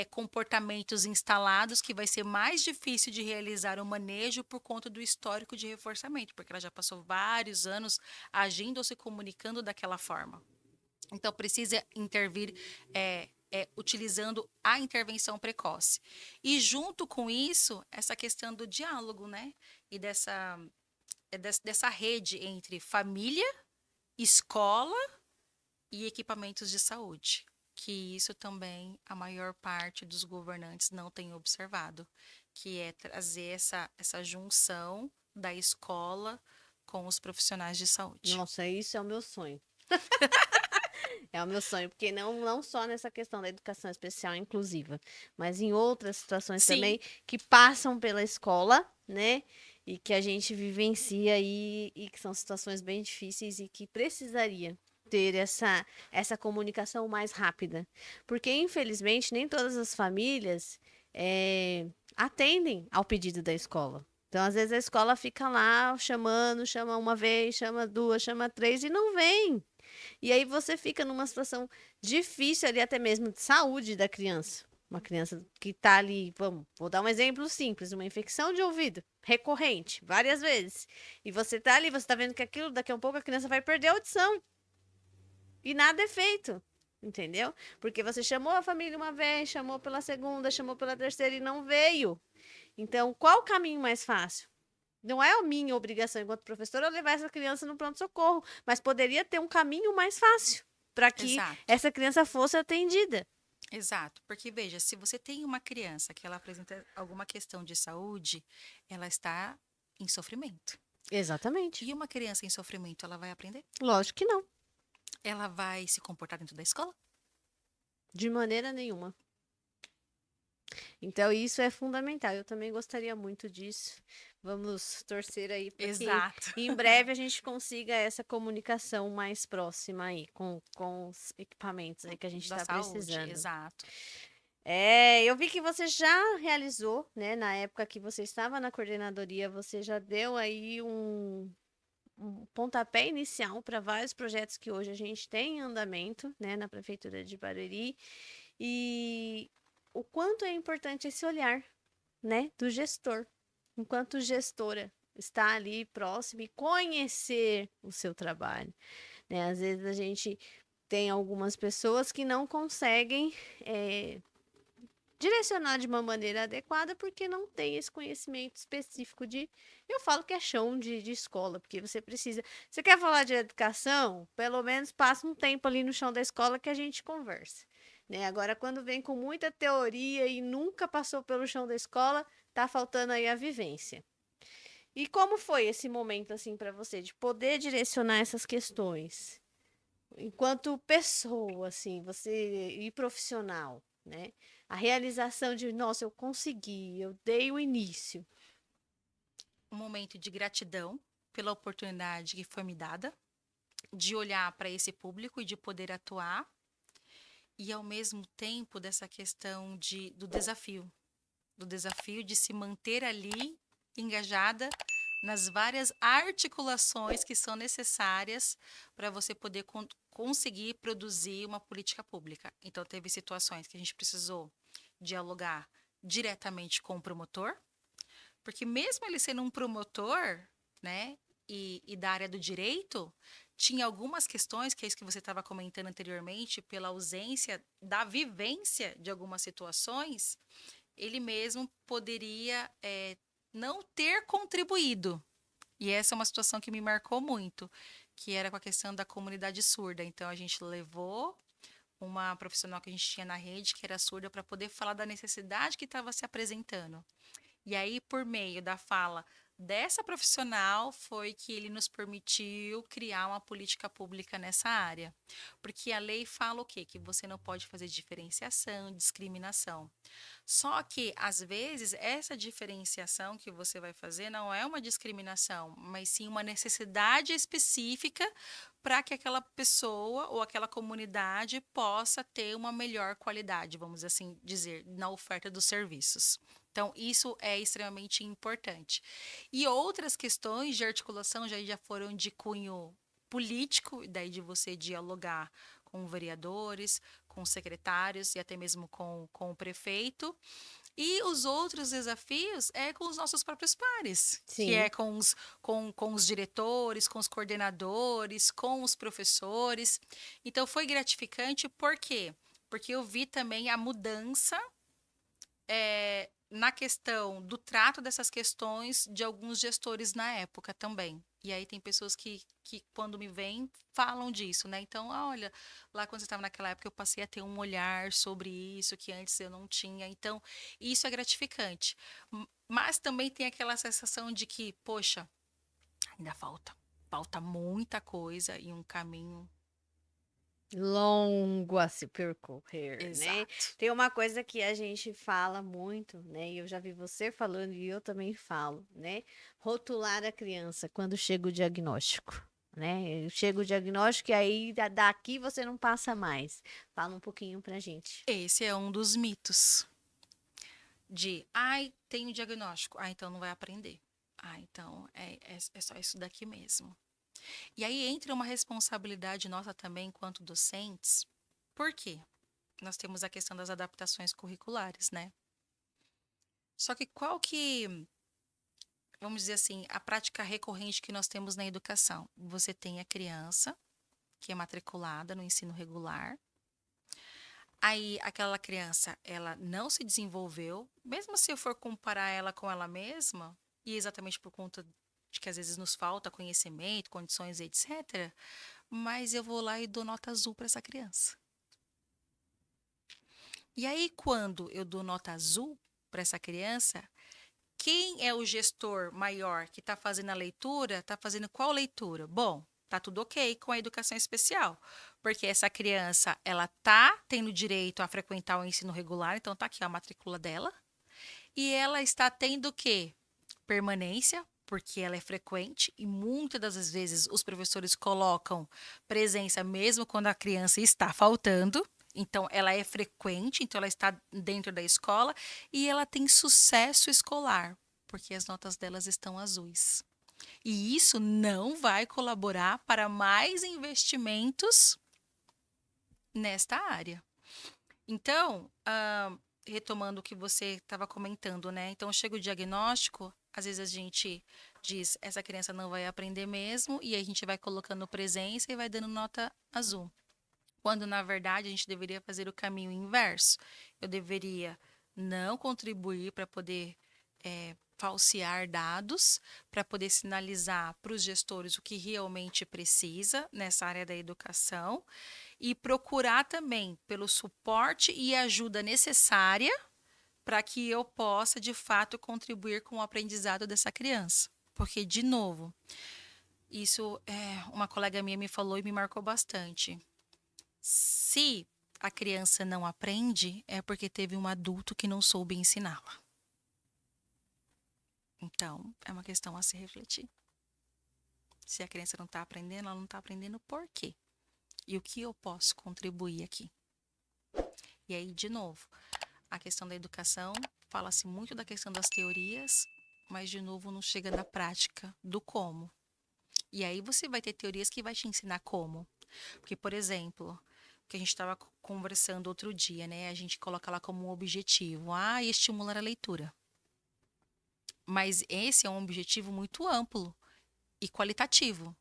comportamentos instalados que vai ser mais difícil de realizar o manejo por conta do histórico de reforçamento, porque ela já passou vários anos agindo ou se comunicando daquela forma. Então, precisa intervir utilizando a intervenção precoce. E, junto com isso, essa questão do diálogo, né? E dessa rede entre família, escola e equipamentos de saúde. Que isso também a maior parte dos governantes não tem observado, que é trazer essa junção da escola com os profissionais de saúde. Nossa, isso é o meu sonho. É o meu sonho, porque não só nessa questão da educação especial inclusiva, mas em outras situações Sim, também que passam pela escola, né? E que a gente vivencia aí, e que são situações bem difíceis e que precisaria ter essa comunicação mais rápida. Porque, infelizmente, nem todas as famílias atendem ao pedido da escola. Então, às vezes, a escola fica lá chamando, chama uma vez, chama duas, chama três e não vem. E aí você fica numa situação difícil ali, até mesmo de saúde da criança. Uma criança que está ali, vou dar um exemplo simples, uma infecção de ouvido recorrente, várias vezes. E você está ali, você está vendo que aquilo, daqui a um pouco a criança vai perder a audição. E nada é feito. Entendeu? Porque você chamou a família uma vez, chamou pela segunda, chamou pela terceira e não veio. Então, qual o caminho mais fácil? Não é a minha obrigação enquanto professora levar essa criança no pronto-socorro, mas poderia ter um caminho mais fácil para que exato. essa criança fosse atendida. Exato, porque veja, se você tem uma criança que ela apresenta alguma questão de saúde, ela está em sofrimento. Exatamente. E uma criança em sofrimento, ela vai aprender? Lógico que não, Ela vai se comportar dentro da escola? de maneira nenhuma. Então, isso é fundamental. Eu também gostaria muito disso. Vamos torcer aí para que Exato. em breve a gente consiga essa comunicação mais próxima aí com os equipamentos aí que a gente Da está saúde, precisando. exato. Eu vi que você já realizou, né? Na época que você estava na coordenadoria, você já deu aí um pontapé inicial para vários projetos que hoje a gente tem em andamento, né, na Prefeitura de Barueri. E o quanto é importante esse olhar, né, do gestor, enquanto gestora, estar ali próximo e conhecer o seu trabalho, né? Às vezes a gente tem algumas pessoas que não conseguem direcionar de uma maneira adequada porque não tem esse conhecimento específico de. Eu falo que é chão de escola, porque você precisa. Você quer falar de educação? Pelo menos passa um tempo ali no chão da escola que a gente conversa. Né? Agora, quando vem com muita teoria e nunca passou pelo chão da escola, tá faltando aí a vivência. E como foi esse momento assim para você de poder direcionar essas questões? Enquanto pessoa, assim, você e profissional. né? A realização de, nossa, eu consegui, eu dei o início. Um momento de gratidão pela oportunidade que foi me dada, de olhar para esse público e de poder atuar, e ao mesmo tempo dessa questão do desafio de se manter ali engajada nas várias articulações que são necessárias para você poder conseguir produzir uma política pública. Então, teve situações que a gente precisou dialogar diretamente com o promotor, porque mesmo ele sendo um promotor, né, e da área do direito, tinha algumas questões, que é isso que você estava comentando anteriormente, pela ausência da vivência de algumas situações, ele mesmo poderia não ter contribuído. E essa é uma situação que me marcou muito, que era com a questão da comunidade surda. Então, a gente levou uma profissional que a gente tinha na rede, que era surda, para poder falar da necessidade que estava se apresentando. E aí, por meio da fala dessa profissional, foi que ele nos permitiu criar uma política pública nessa área. Porque a lei fala o quê? Que você não pode fazer diferenciação, discriminação. Só que, às vezes, essa diferenciação que você vai fazer não é uma discriminação, mas sim uma necessidade específica para que aquela pessoa ou aquela comunidade possa ter uma melhor qualidade, vamos assim dizer, na oferta dos serviços. Então, isso é extremamente importante. E outras questões de articulação já foram de cunho político, daí de você dialogar com vereadores, com secretários e até mesmo com o prefeito. E os outros desafios é com os nossos próprios pares, que Sim. é com os diretores, com os coordenadores, com os professores. Então, foi gratificante, por quê? Porque eu vi também a mudança na questão do trato dessas questões de alguns gestores na época também. E aí tem pessoas que quando me vêm, falam disso, né? Então, olha, lá quando você estava naquela época, eu passei a ter um olhar sobre isso que antes eu não tinha. Então, isso é gratificante. Mas também tem aquela sensação de que, poxa, ainda falta muita coisa e um caminho Longo a se percorrer, né? exato. Tem uma coisa que a gente fala muito, né? E eu já vi você falando e eu também falo, né? Rotular a criança quando chega o diagnóstico, né? Chega o diagnóstico e aí daqui você não passa mais. Fala um pouquinho pra gente. Esse é um dos mitos de, ai, tem um diagnóstico, então não vai aprender. Então é só isso daqui mesmo. E aí entra uma responsabilidade nossa também, enquanto docentes. Por quê? Nós temos a questão das adaptações curriculares, né? Só que qual que, vamos dizer assim, a prática recorrente que nós temos na educação? Você tem a criança que é matriculada no ensino regular. Aí aquela criança, ela não se desenvolveu, mesmo se eu for comparar ela com ela mesma, e exatamente por conta de que às vezes nos falta conhecimento, condições, etc. Mas eu vou lá e dou nota azul para essa criança. E aí, quando eu dou nota azul para essa criança, quem é o gestor maior que está fazendo a leitura? Está fazendo qual leitura? Bom, tá tudo ok com a educação especial, porque essa criança ela tá tendo direito a frequentar o ensino regular, então tá aqui a matrícula dela, e ela está tendo o quê? Permanência, porque ela é frequente e muitas das vezes os professores colocam presença mesmo quando a criança está faltando. Então, ela é frequente, então ela está dentro da escola e ela tem sucesso escolar, porque as notas delas estão azuis. E isso não vai colaborar para mais investimentos nesta área. Então, retomando o que você estava comentando, né? Então, chega o diagnóstico, às vezes a gente diz, essa criança não vai aprender mesmo, e aí a gente vai colocando presença e vai dando nota azul. Quando, na verdade, a gente deveria fazer o caminho inverso. Eu deveria não contribuir para poder falsear dados, para poder sinalizar para os gestores o que realmente precisa nessa área da educação e procurar também pelo suporte e ajuda necessária para que eu possa, de fato, contribuir com o aprendizado dessa criança. Porque, de novo, isso uma colega minha me falou e me marcou bastante. Se a criança não aprende é porque teve um adulto que não soube ensiná-la. Então, é uma questão a se refletir. Se a criança não está aprendendo, ela não está aprendendo por quê? E o que eu posso contribuir aqui? E aí, de novo, a questão da educação, fala-se muito da questão das teorias, mas, de novo, não chega na prática do como. E aí você vai ter teorias que vai te ensinar como. Porque, por exemplo, o que a gente estava conversando outro dia, né? A gente coloca lá como um objetivo. Estimular a leitura. Mas esse é um objetivo muito amplo e qualitativo.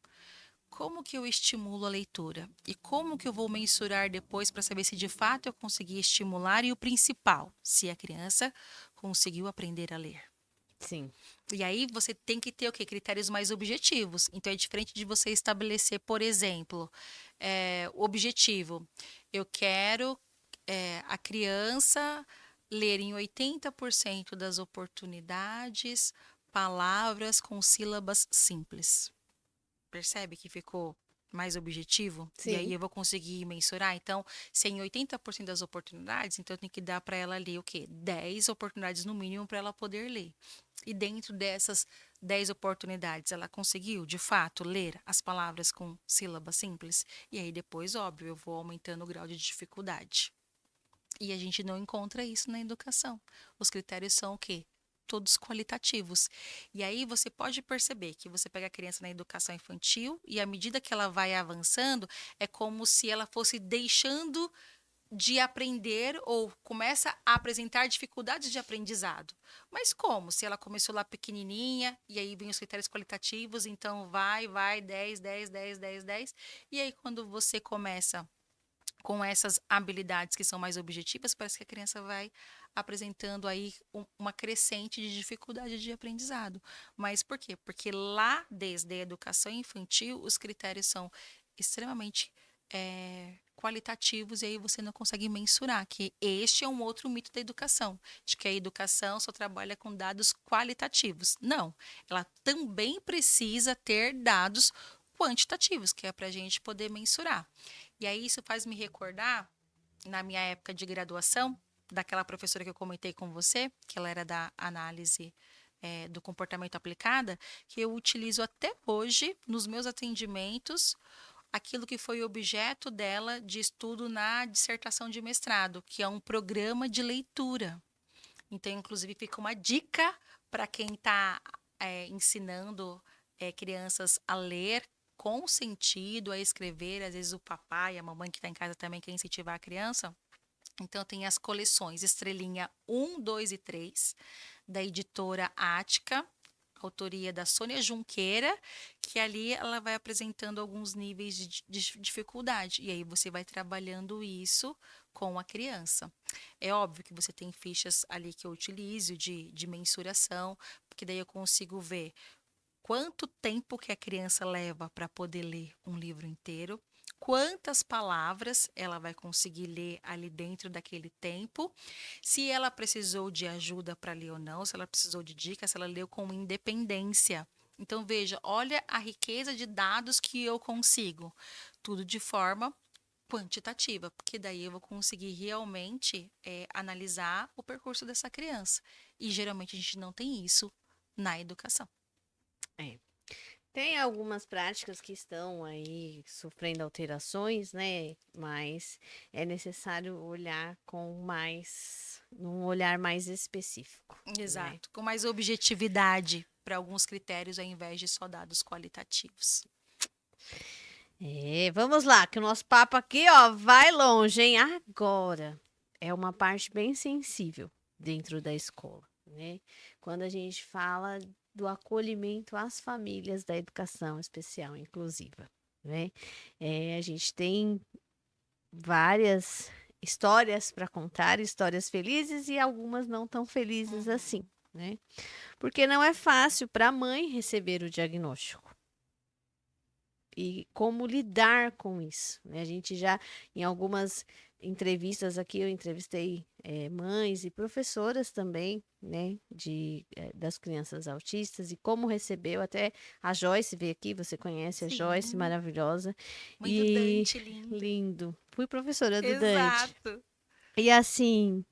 Como que eu estimulo a leitura? E como que eu vou mensurar depois para saber se de fato eu consegui estimular? E o principal, se a criança conseguiu aprender a ler. Sim. E aí você tem que ter o quê? Critérios mais objetivos. Então é diferente de você estabelecer, por exemplo, o objetivo. Eu quero a criança ler em 80% das oportunidades palavras com sílabas simples. Percebe que ficou mais objetivo? E aí Sim. eu vou conseguir mensurar. Então, se é em 80% das oportunidades, então eu tenho que dar para ela ler o quê? 10 oportunidades no mínimo para ela poder ler. E dentro dessas 10 oportunidades, ela conseguiu, de fato, ler as palavras com sílabas simples? E aí depois, óbvio, eu vou aumentando o grau de dificuldade. E a gente não encontra isso na educação. Os critérios são o quê? Todos qualitativos. E aí você pode perceber que você pega a criança na educação infantil e à medida que ela vai avançando, é como se ela fosse deixando de aprender ou começa a apresentar dificuldades de aprendizado. Mas como? Se ela começou lá pequenininha e aí vem os critérios qualitativos, então vai, 10, 10, 10, 10, 10. E aí quando você começa com essas habilidades que são mais objetivas, parece que a criança vai apresentando aí uma crescente de dificuldade de aprendizado. Mas por quê? Porque lá, desde a educação infantil, os critérios são extremamente qualitativos e aí você não consegue mensurar, que este é um outro mito da educação, de que a educação só trabalha com dados qualitativos. Não, ela também precisa ter dados quantitativos, que é para a gente poder mensurar. E aí isso faz me recordar, na minha época de graduação, daquela professora que eu comentei com você, que ela era da análise do comportamento aplicada, que eu utilizo até hoje nos meus atendimentos aquilo que foi objeto dela de estudo na dissertação de mestrado, que é um programa de leitura. Então, inclusive, fica uma dica para quem está ensinando crianças a ler com sentido, a escrever. Às vezes o papai, a mamãe que está em casa também quer incentivar a criança. Então, tem as coleções Estrelinha 1, 2 e 3, da editora Ática, autoria da Sônia Junqueira, que ali ela vai apresentando alguns níveis de dificuldade. E aí você vai trabalhando isso com a criança. É óbvio que você tem fichas ali que eu utilizo de mensuração, porque daí eu consigo ver quanto tempo que a criança leva para poder ler um livro inteiro, quantas palavras ela vai conseguir ler ali dentro daquele tempo, se ela precisou de ajuda para ler ou não, se ela precisou de dicas, se ela leu com independência. Então, veja, olha a riqueza de dados que eu consigo. Tudo de forma quantitativa, porque daí eu vou conseguir realmente analisar o percurso dessa criança. E geralmente a gente não tem isso na educação. É. Tem algumas práticas que estão aí sofrendo alterações, né? Mas é necessário olhar num olhar mais específico, né? Exato, com mais objetividade para alguns critérios ao invés de só dados qualitativos. Vamos lá, que o nosso papo aqui, ó, vai longe, hein? Agora é uma parte bem sensível dentro da escola, né? Quando a gente fala do acolhimento às famílias da educação especial inclusiva, né? A gente tem várias histórias para contar, histórias felizes e algumas não tão felizes assim, né? Porque não é fácil para a mãe receber o diagnóstico. E como lidar com isso, né? A gente já, em algumas entrevistas aqui, eu entrevistei mães e professoras também, né, das crianças autistas e como recebeu, até a Joyce veio aqui, você conhece a Joyce, Sim, maravilhosa, mãe do e Dante, lindo. lindo, fui professora do Dante, Exato. e assim,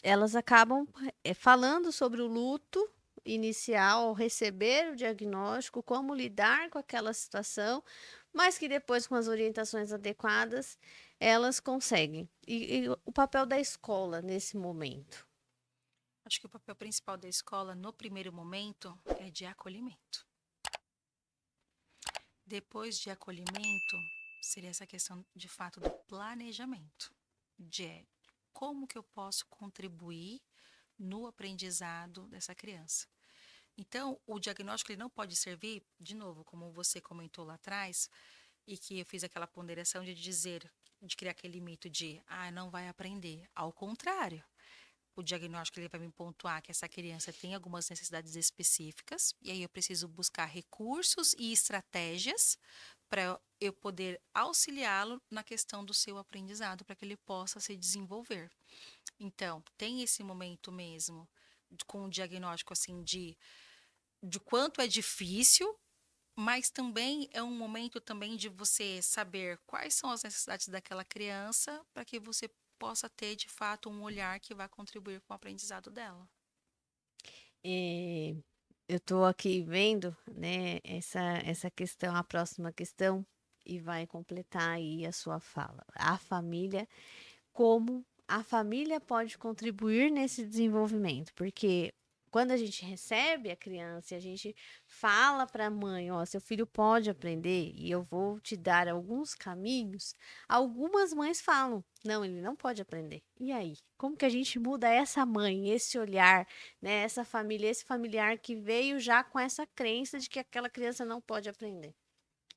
elas acabam falando sobre o luto inicial, ao receber o diagnóstico, como lidar com aquela situação, mas que depois, com as orientações adequadas, elas conseguem. E o papel da escola nesse momento? Acho que o papel principal da escola no primeiro momento é de acolhimento. Depois de acolhimento, seria essa questão de fato do planejamento, de como que eu posso contribuir no aprendizado dessa criança. Então, o diagnóstico ele não pode servir, de novo, como você comentou lá atrás, e que eu fiz aquela ponderação de dizer, de criar aquele mito de, não vai aprender. Ao contrário, o diagnóstico ele vai me pontuar que essa criança tem algumas necessidades específicas, e aí eu preciso buscar recursos e estratégias para eu poder auxiliá-lo na questão do seu aprendizado, para que ele possa se desenvolver. Então, tem esse momento mesmo com o diagnóstico assim de quanto é difícil, mas também é um momento também de você saber quais são as necessidades daquela criança para que você possa ter de fato um olhar que vai contribuir com o aprendizado dela. Eh, eu estou aqui vendo, né, essa questão, a próxima questão, e vai completar aí a sua fala. A família, como a família pode contribuir nesse desenvolvimento, porque quando a gente recebe a criança e a gente fala para a mãe, ó, seu filho pode aprender e eu vou te dar alguns caminhos, algumas mães falam, não, ele não pode aprender. E aí, como que a gente muda essa mãe, esse olhar, né, essa família, esse familiar que veio já com essa crença de que aquela criança não pode aprender?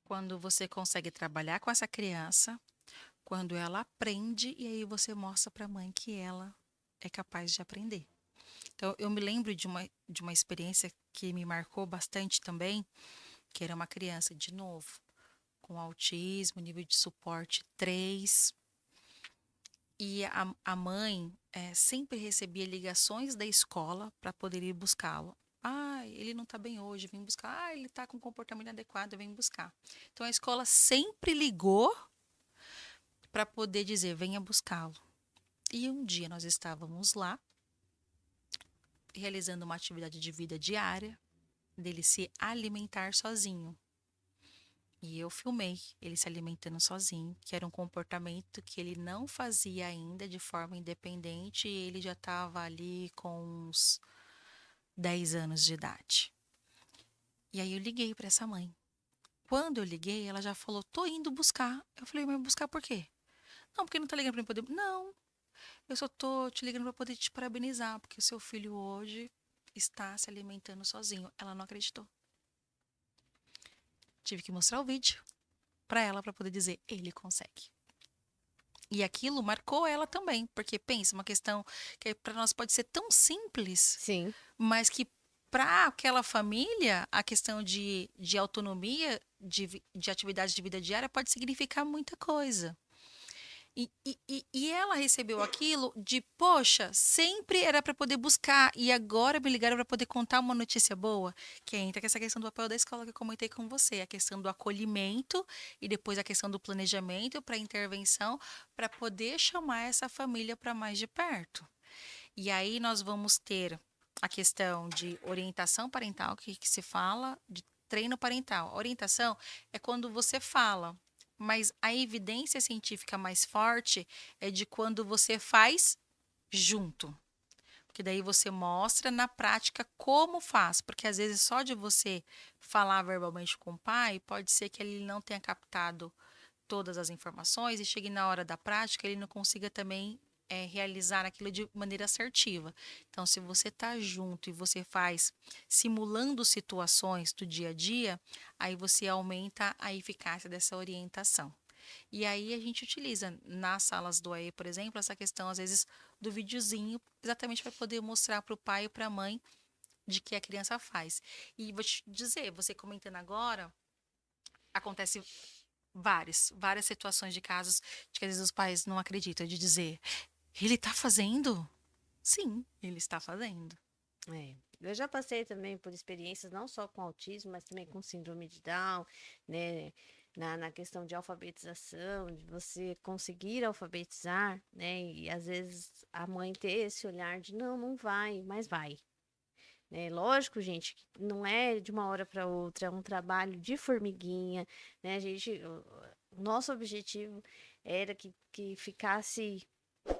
Quando você consegue trabalhar com essa criança, quando ela aprende e aí você mostra para a mãe que ela é capaz de aprender. Então, eu me lembro de uma experiência que me marcou bastante também, que era uma criança, de novo, com autismo, nível de suporte 3. E a mãe sempre recebia ligações da escola para poder ir buscá-lo. Ele não está bem hoje, vem buscar. Ele está com comportamento inadequado, vem buscar. Então a escola sempre ligou para poder dizer, venha buscá-lo. E um dia nós estávamos lá, realizando uma atividade de vida diária, dele se alimentar sozinho. E eu filmei ele se alimentando sozinho, que era um comportamento que ele não fazia ainda de forma independente, e ele já estava ali com uns 10 anos de idade. E aí eu liguei para essa mãe. Quando eu liguei, ela já falou: "Tô indo buscar". Eu falei: "Mas buscar por quê?". "Não, porque não tá ligando para poder". "Não, eu só tô te ligando para poder te parabenizar, porque o seu filho hoje está se alimentando sozinho". Ela não acreditou. Tive que mostrar o vídeo para ela para poder dizer: "Ele consegue". E aquilo marcou ela também, porque pensa, uma questão que para nós pode ser tão simples, Sim. mas que para aquela família, a questão de autonomia, de atividade de vida diária, pode significar muita coisa. E ela recebeu aquilo de, poxa, sempre era para poder buscar, e agora me ligaram para poder contar uma notícia boa, que entra com essa questão do papel da escola que eu comentei com você, a questão do acolhimento e depois a questão do planejamento para intervenção, para poder chamar essa família para mais de perto. E aí nós vamos ter a questão de orientação parental, que se fala, de treino parental. Orientação é quando você fala, mas a evidência científica mais forte é de quando você faz junto. Porque daí você mostra na prática como faz. Porque às vezes só de você falar verbalmente com o pai, pode ser que ele não tenha captado todas as informações e chegue na hora da prática, ele não consiga também realizar aquilo de maneira assertiva. Então, se você está junto e você faz simulando situações do dia a dia, aí você aumenta a eficácia dessa orientação. E aí a gente utiliza nas salas do AE, por exemplo, essa questão, às vezes, do videozinho, exatamente para poder mostrar para o pai e para a mãe de que a criança faz. E vou te dizer, você comentando agora, acontece várias situações de casos de que às vezes os pais não acreditam, de dizer, ele está fazendo? Sim, ele está fazendo. É. Eu já passei também por experiências não só com autismo, mas também com síndrome de Down, né? Na questão de alfabetização, de você conseguir alfabetizar, né? E às vezes a mãe ter esse olhar de não, não vai, mas vai. Né? Lógico, gente, que não é de uma hora para outra, é um trabalho de formiguinha, né? O nosso objetivo era que ficasse,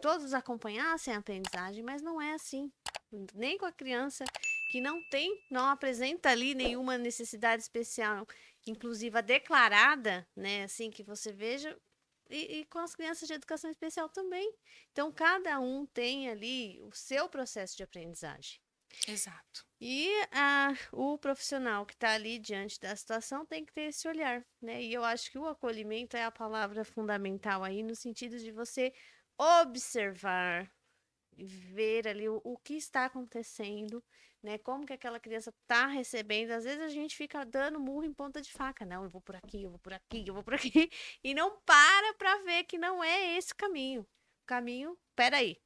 todos acompanhassem a aprendizagem, mas não é assim. Nem com a criança que não apresenta ali nenhuma necessidade especial, inclusiva declarada, né? Assim que você veja, e com as crianças de educação especial também. Então, cada um tem ali o seu processo de aprendizagem. Exato. E o profissional que está ali diante da situação tem que ter esse olhar, né? E eu acho que o acolhimento é a palavra fundamental aí, no sentido de você observar, ver ali o que está acontecendo, né? Como que aquela criança está recebendo. Às vezes a gente fica dando murro em ponta de faca. Não, eu vou por aqui, eu vou por aqui, eu vou por aqui. E não para ver que não é esse caminho. O caminho, peraí.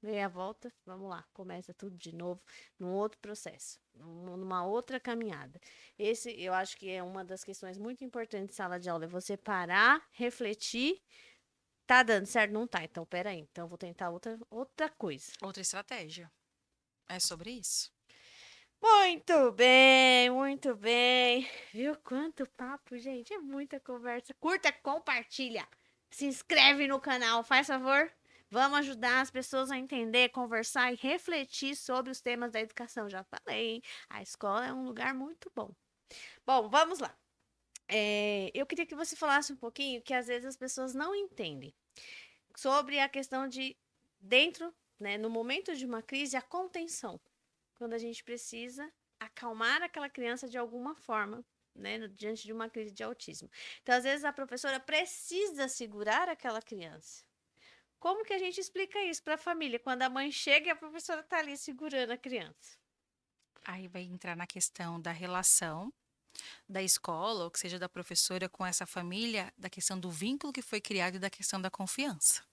Meia volta, vamos lá, começa tudo de novo, num outro processo, numa outra caminhada. Esse, eu acho que é uma das questões muito importantes de sala de aula, é você parar, refletir, tá dando certo? Não tá, então peraí, então eu vou tentar outra coisa. Outra estratégia. É sobre isso. Muito bem. Viu quanto papo, gente? É muita conversa. Curta, compartilha. Se inscreve no canal, faz favor. Vamos ajudar as pessoas a entender, conversar e refletir sobre os temas da educação. Já falei, hein? A escola é um lugar muito bom. Bom, vamos lá. Eu queria que você falasse um pouquinho que às vezes as pessoas não entendem sobre a questão de dentro, né, no momento de uma crise, a contenção. Quando a gente precisa acalmar aquela criança de alguma forma, né, diante de uma crise de autismo. Então, às vezes, a professora precisa segurar aquela criança. Como que a gente explica isso para a família quando a mãe chega e a professora está ali segurando a criança? Aí vai entrar na questão da relação da escola, ou que seja da professora com essa família, da questão do vínculo que foi criado e da questão da confiança.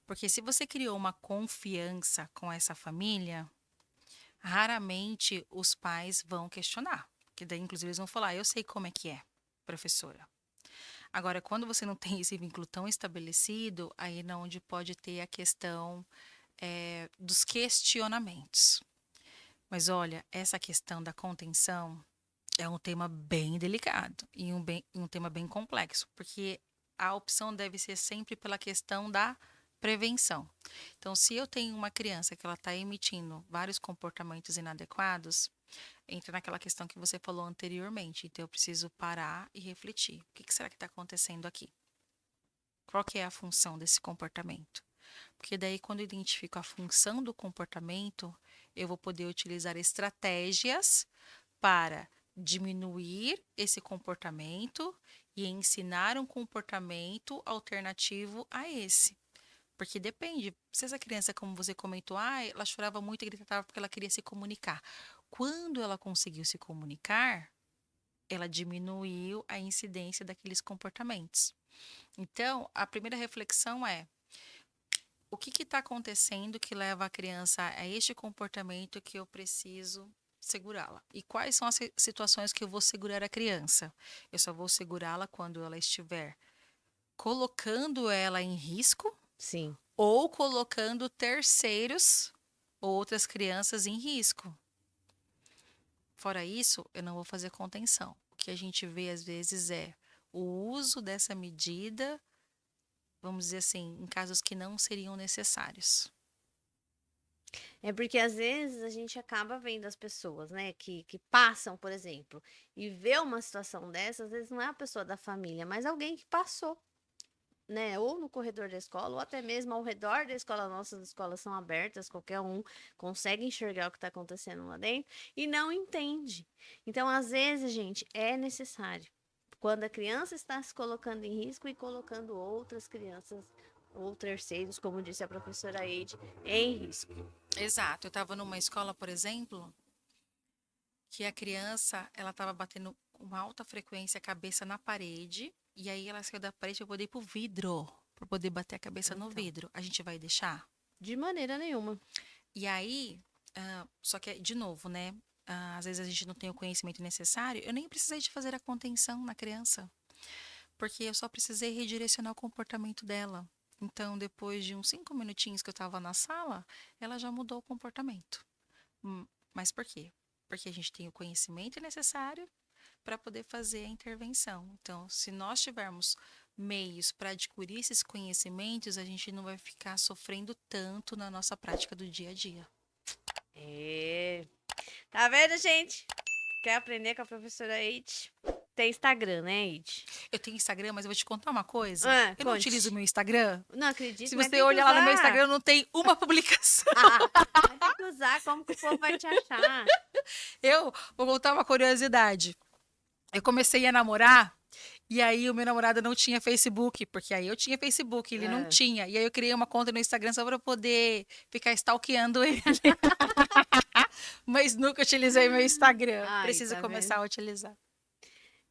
Porque se você criou uma confiança com essa família, raramente os pais vão questionar. Que daí, inclusive, eles vão falar: eu sei como é que é, professora. Agora, quando você não tem esse vínculo tão estabelecido, aí é onde pode ter a questão dos questionamentos. Mas olha, essa questão da contenção é um tema bem delicado e um tema bem complexo, porque a opção deve ser sempre pela questão da prevenção. Então, se eu tenho uma criança que ela está emitindo vários comportamentos inadequados, entra naquela questão que você falou anteriormente. Então, eu preciso parar e refletir. O que será que está acontecendo aqui? Qual que é a função desse comportamento? Porque daí, quando eu identifico a função do comportamento, eu vou poder utilizar estratégias para diminuir esse comportamento e ensinar um comportamento alternativo a esse. Porque depende, se essa criança, como você comentou, ela chorava muito e gritava porque ela queria se comunicar. Quando ela conseguiu se comunicar, ela diminuiu a incidência daqueles comportamentos. Então, a primeira reflexão é: o que está acontecendo que leva a criança a este comportamento que eu preciso segurá-la? E quais são as situações que eu vou segurar a criança? Eu só vou segurá-la quando ela estiver colocando ela em risco Sim. ou colocando terceiros ou outras crianças em risco. Fora isso, eu não vou fazer contenção. O que a gente vê às vezes é o uso dessa medida, vamos dizer assim, em casos que não seriam necessários. É porque às vezes a gente acaba vendo as pessoas, né, que passam, por exemplo, e vê uma situação dessa, às vezes não é a pessoa da família, mas alguém que passou, né, ou no corredor da escola, ou até mesmo ao redor da escola. Nossas escolas são abertas, qualquer um consegue enxergar o que está acontecendo lá dentro e não entende. Então, às vezes, gente, é necessário. Quando a criança está se colocando em risco e colocando outras crianças ou terceiros, como disse a professora Eide, em risco. Exato. Eu estava numa escola, por exemplo, que a criança ela estava batendo com uma alta frequência a cabeça na parede E aí ela saiu da parede para poder ir pro vidro, para poder bater a cabeça no Então. vidro. A gente vai deixar? De maneira nenhuma. E aí, só que, de novo, né? Às vezes a gente não tem o conhecimento necessário. Eu nem precisei de fazer a contenção na criança, porque eu só precisei redirecionar o comportamento dela. Então, depois de uns 5 minutinhos que eu estava na sala, ela já mudou o comportamento. Mas por quê? Porque a gente tem o conhecimento necessário para poder fazer a intervenção. Então, se nós tivermos meios para adquirir esses conhecimentos, a gente não vai ficar sofrendo tanto na nossa prática do dia a dia. É. Tá vendo, gente? Quer aprender com a professora Eide? Tem Instagram, né, Eide? Eu tenho Instagram, mas eu vou te contar uma coisa. Eu não Conte. utilizo o meu Instagram. Não acredito, Se mas você tem que olhar lá no meu usar. Instagram, não tem uma publicação. Mas tem que usar, como que o povo vai te achar? Eu vou contar uma curiosidade. Eu comecei a namorar e aí o meu namorado não tinha Facebook, porque aí eu tinha Facebook, ele não Ah. tinha. E aí eu criei uma conta no Instagram só para poder ficar stalkeando ele. Mas nunca utilizei meu Instagram. Ai, Preciso tá começar vendo? a utilizar.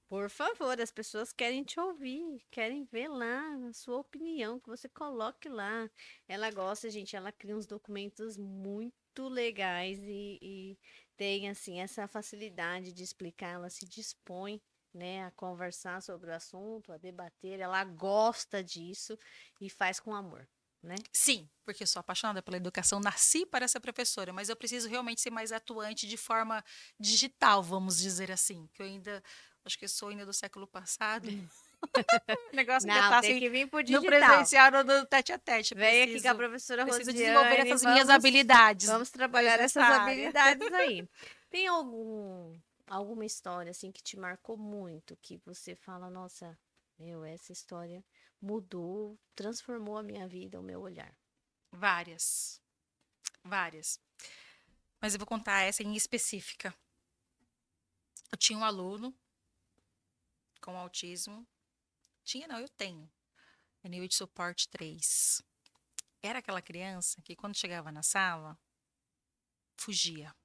Por favor, as pessoas querem te ouvir, querem ver lá a sua opinião, que você coloque lá. Ela gosta, gente, ela cria uns documentos muito legais e tem, assim, essa facilidade de explicar, ela se dispõe, né, a conversar sobre o assunto, a debater, ela gosta disso e faz com amor, né? Sim, porque eu sou apaixonada pela educação, nasci para ser professora, mas eu preciso realmente ser mais atuante de forma digital, vamos dizer assim. Que eu ainda, acho que eu sou ainda do século passado. O negócio ainda Não, tá tem assim, que vir pro no digital. presencial, no tete a tete. Vem aqui com a professora Preciso desenvolver Rosiane, essas minhas habilidades vamos mais trabalhar nessa essas área. habilidades aí. Tem alguma história assim que te marcou muito, que você fala, nossa, meu, essa história mudou, transformou a minha vida, o meu olhar. Várias, várias. Mas eu vou contar essa em específica. Eu tinha um aluno com autismo. Tinha, não, eu tenho. É nível de suporte 3. Era aquela criança que, quando chegava na sala, fugia.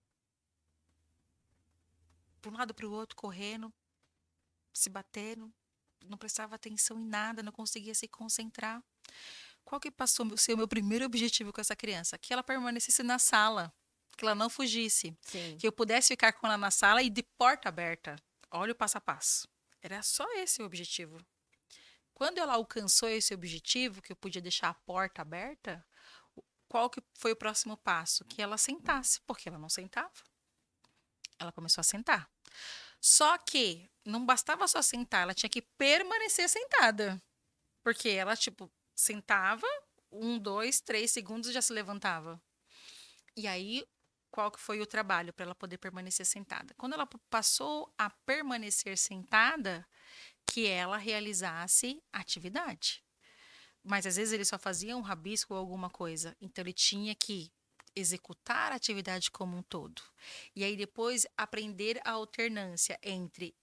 Para um lado para o outro, correndo, se batendo, não prestava atenção em nada, não conseguia se concentrar. Qual que passou a ser o meu primeiro objetivo com essa criança? Que ela permanecesse na sala, que ela não fugisse, Sim, que eu pudesse ficar com ela na sala e de porta aberta. Olha o passo a passo. Era só esse o objetivo. Quando ela alcançou esse objetivo, que eu podia deixar a porta aberta, qual que foi o próximo passo? Que ela sentasse, porque ela não sentava. Ela começou a sentar. Só que não bastava só sentar, ela tinha que permanecer sentada. Porque ela, tipo, sentava, 1, 2, 3 segundos e já se levantava. E aí, qual que foi o trabalho para ela poder permanecer sentada? Quando ela passou a permanecer sentada, que ela realizasse atividade. Mas às vezes ele só fazia um rabisco ou alguma coisa. Então ele tinha que executar a atividade como um todo. E aí depois aprender a alternância entre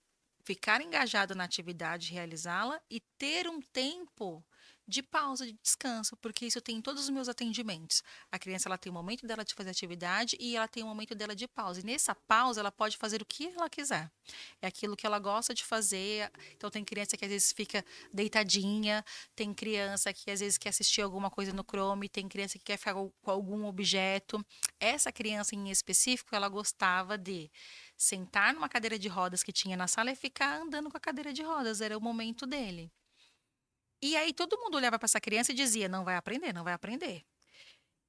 ficar engajado na atividade, realizá-la e ter um tempo de pausa, de descanso, porque isso tem em todos os meus atendimentos. A criança ela tem um momento dela de fazer atividade e ela tem um momento dela de pausa. E nessa pausa ela pode fazer o que ela quiser. É aquilo que ela gosta de fazer. Então tem criança que às vezes fica deitadinha, tem criança que às vezes quer assistir alguma coisa no Chrome, tem criança que quer ficar com algum objeto. Essa criança em específico, ela gostava de sentar numa cadeira de rodas que tinha na sala e ficar andando com a cadeira de rodas, era o momento dele. E aí todo mundo olhava para essa criança e dizia: não vai aprender, não vai aprender.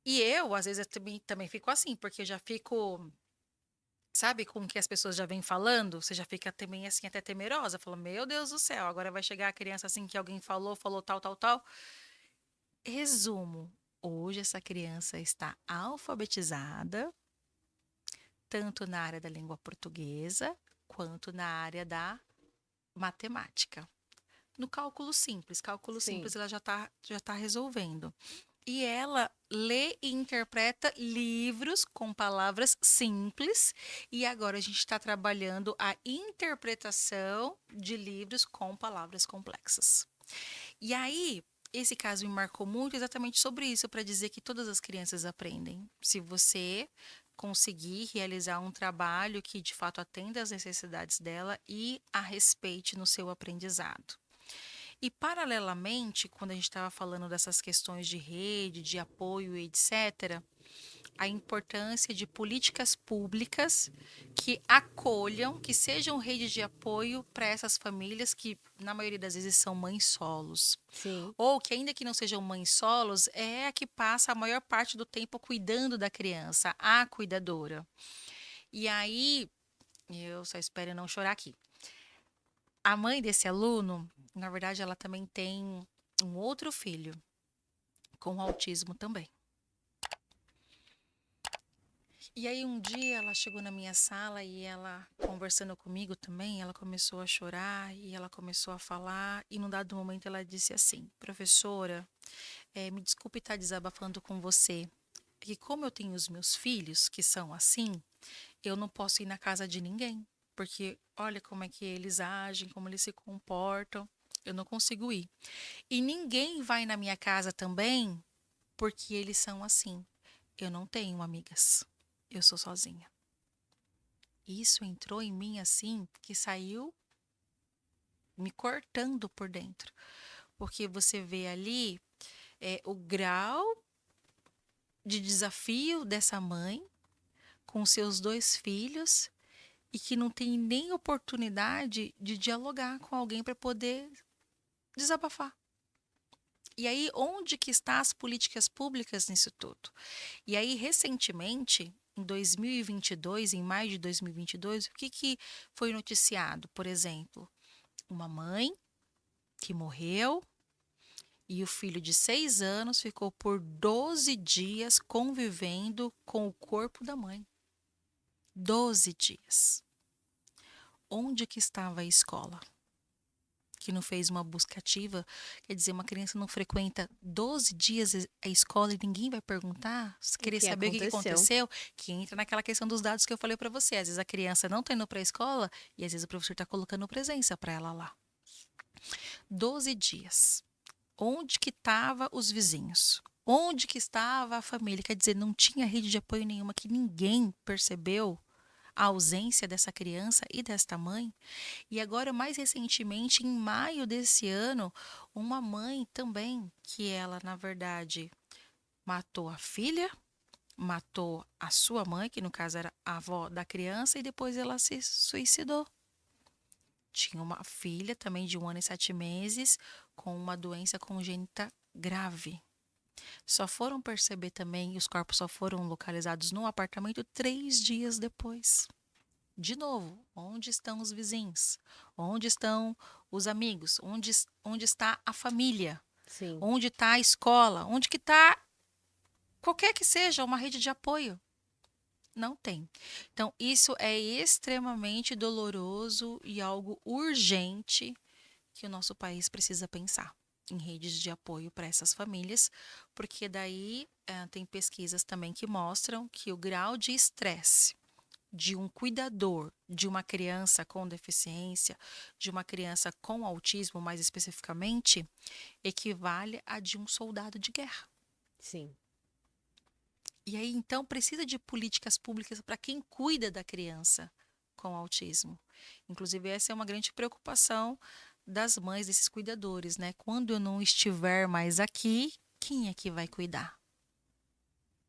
E eu, às vezes, eu também fico assim, porque eu já fico, sabe, com o que as pessoas já vêm falando, você já fica também assim, até temerosa, falou: meu Deus do céu, agora vai chegar a criança assim que alguém falou tal, tal, tal. Resumo: hoje essa criança está alfabetizada, tanto na área da língua portuguesa quanto na área da matemática. No cálculo sim. simples ela já tá resolvendo. E ela lê e interpreta livros com palavras simples. E agora a gente está trabalhando a interpretação de livros com palavras complexas. E aí, esse caso me marcou muito exatamente sobre isso, para dizer que todas as crianças aprendem. Se você conseguir realizar um trabalho que de fato atenda às necessidades dela e a respeite no seu aprendizado. E, paralelamente, quando a gente estava falando dessas questões de rede, de apoio, etc., a importância de políticas públicas que acolham, que sejam rede de apoio para essas famílias que, na maioria das vezes, são mães solos. Sim. Ou que, ainda que não sejam mães solos, é a que passa a maior parte do tempo cuidando da criança, a cuidadora. E aí, eu só espero não chorar aqui. A mãe desse aluno, na verdade, ela também tem um outro filho com autismo também. E aí um dia ela chegou na minha sala e ela, conversando comigo também, ela começou a chorar e ela começou a falar e num dado momento ela disse assim: professora, me desculpe estar desabafando com você, é que como eu tenho os meus filhos que são assim, eu não posso ir na casa de ninguém, porque olha como é que eles agem, como eles se comportam, eu não consigo ir. E ninguém vai na minha casa também porque eles são assim. Eu não tenho amigas. Eu sou sozinha. Isso entrou em mim assim, que saiu me cortando por dentro. Porque você vê ali o grau de desafio dessa mãe com seus dois filhos e que não tem nem oportunidade de dialogar com alguém para poder desabafar. E aí, onde que está as políticas públicas nisso tudo? E aí, recentemente, em 2022, em maio de 2022, o que foi noticiado? Por exemplo, uma mãe que morreu e o filho de 6 anos ficou por 12 dias convivendo com o corpo da mãe. 12 dias. Onde que estava a escola? Que não fez uma busca ativa, quer dizer, uma criança não frequenta 12 dias a escola e ninguém vai perguntar, se O querer que saber o que aconteceu? aconteceu, que entra naquela questão dos dados que eu falei para você. Às vezes a criança não está indo para a escola e às vezes o professor está colocando presença para ela lá. 12 dias. Onde que estavam os vizinhos? Onde que estava a família? Quer dizer, não tinha rede de apoio nenhuma, que ninguém percebeu a ausência dessa criança e desta mãe. E agora, mais recentemente, em maio desse ano, uma mãe também, que ela, na verdade, matou a filha, matou a sua mãe, que no caso era a avó da criança, e depois ela se suicidou. Tinha uma filha também de 1 ano e 7 meses com uma doença congênita grave. Só foram perceber também, e os corpos só foram localizados no apartamento 3 dias depois. De novo, onde estão os vizinhos? Onde estão os amigos? Onde está a família? Sim. Onde está a escola? Onde que está qualquer que seja uma rede de apoio? Não tem. Então, isso é extremamente doloroso e algo urgente que o nosso país precisa pensar em redes de apoio para essas famílias, porque daí tem pesquisas também que mostram que o grau de estresse de um cuidador de uma criança com deficiência, de uma criança com autismo, mais especificamente, equivale a de um soldado de guerra. Sim. E aí, então, precisa de políticas públicas para quem cuida da criança com autismo. Inclusive, essa é uma grande preocupação das mães desses cuidadores, né? Quando eu não estiver mais aqui, quem é que vai cuidar?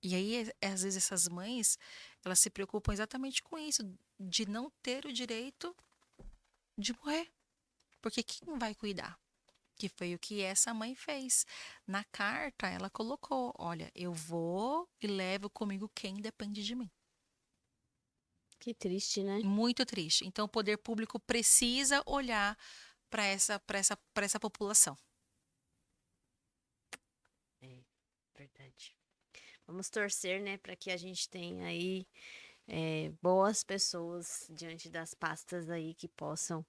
E aí, às vezes, essas mães, elas se preocupam exatamente com isso, de não ter o direito de morrer. Porque quem vai cuidar? Que foi o que essa mãe fez. Na carta, ela colocou: olha, eu vou e levo comigo quem depende de mim. Que triste, né? Muito triste. Então, o poder público precisa olhar para essa população. É verdade. Vamos torcer, né, para que a gente tenha aí boas pessoas diante das pastas aí que possam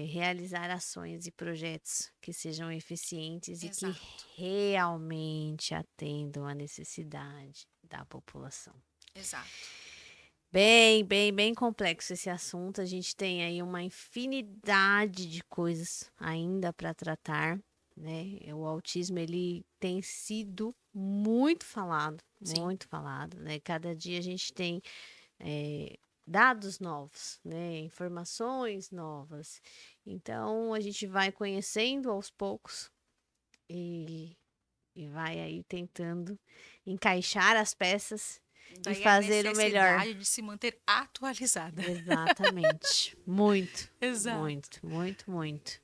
realizar ações e projetos que sejam eficientes e que Exato, realmente atendam a necessidade da população. exato. Bem, bem, bem complexo esse assunto. A gente tem aí uma infinidade de coisas ainda para tratar, né? O autismo ele tem sido Sim, muito falado, né? Cada dia a gente tem dados novos, né? Informações novas Então, a gente vai conhecendo aos poucos e, e vai aí tentando encaixar as peças e Daí a fazer o melhor. necessidade de se manter atualizada. Exatamente. Muito, Exato. muito, muito, muito.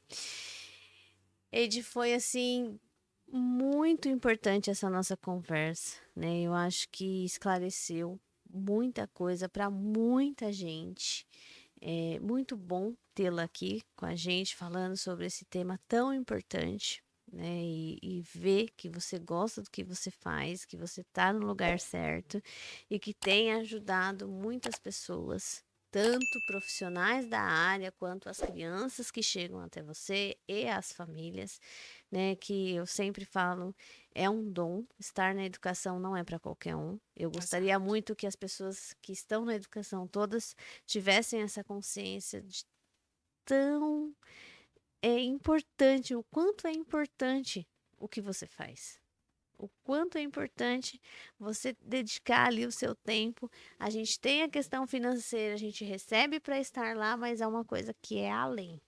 Ed, foi assim muito importante essa nossa conversa, né? Eu acho que esclareceu muita coisa para muita gente. É muito bom tê-la aqui com a gente falando sobre esse tema tão importante, né? E ver que você gosta do que você faz, que você está no lugar certo e que tem ajudado muitas pessoas, tanto profissionais da área quanto as crianças que chegam até você e as famílias, né? Que eu sempre falo, é um dom. Estar na educação não é para qualquer um. Eu gostaria Exato. muito que as pessoas que estão na educação todas tivessem essa consciência de tão importante, o quanto é importante o que você faz. O quanto é importante você dedicar ali o seu tempo. A gente tem a questão financeira, a gente recebe para estar lá, mas é uma coisa que é além.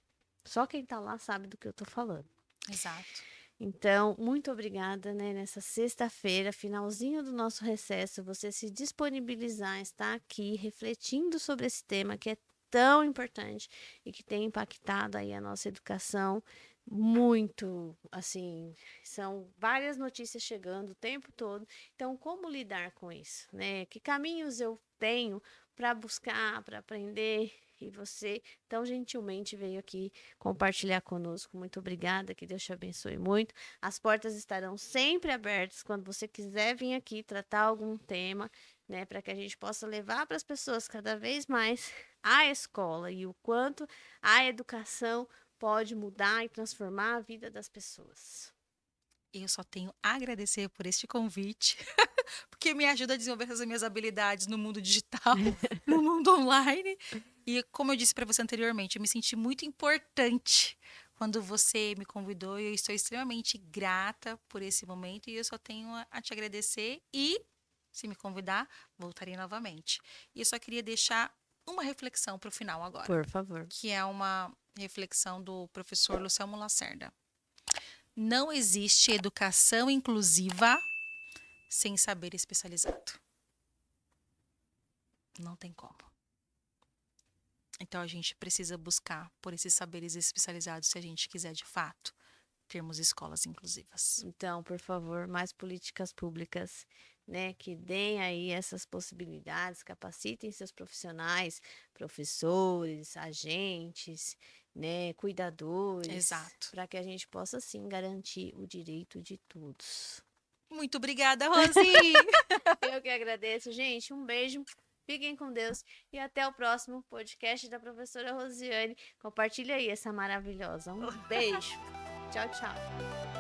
Só quem está lá sabe do que eu estou falando. Exato. Então, muito obrigada, né? Nessa sexta-feira, finalzinho do nosso recesso, você se disponibilizar, estar aqui refletindo sobre esse tema que é tão importante e que tem impactado aí a nossa educação muito, assim, são várias notícias chegando o tempo todo. Então, como lidar com isso, né? Que caminhos eu tenho para buscar, para aprender? E você tão gentilmente veio aqui compartilhar conosco. Muito obrigada, que Deus te abençoe muito. As portas estarão sempre abertas quando você quiser vir aqui tratar algum tema, né, para que a gente possa levar para as pessoas cada vez mais a escola e o quanto a educação pode mudar e transformar a vida das pessoas. Eu só tenho a agradecer por este convite, porque me ajuda a desenvolver as minhas habilidades no mundo digital, no mundo online. E como eu disse para você anteriormente, eu me senti muito importante quando você me convidou e eu estou extremamente grata por esse momento e eu só tenho a te agradecer e, se me convidar, voltarei novamente. E eu só queria deixar uma reflexão para o final agora, Por favor. que é uma reflexão do professor Lucelmo Lacerda. Não existe educação inclusiva sem saber especializado. Não tem como. Então a gente precisa buscar por esses saberes especializados se a gente quiser de fato termos escolas inclusivas. Então, por favor, mais políticas públicas, né, que deem aí essas possibilidades, capacitem seus profissionais, professores, agentes, né, cuidadores, Exato. para que a gente possa sim garantir o direito de todos. Muito obrigada, Rosi! Eu que agradeço, gente. Um beijo. Fiquem com Deus e até o próximo podcast da professora Rosiane. Compartilha aí essa maravilhosa. Um beijo. Tchau, tchau.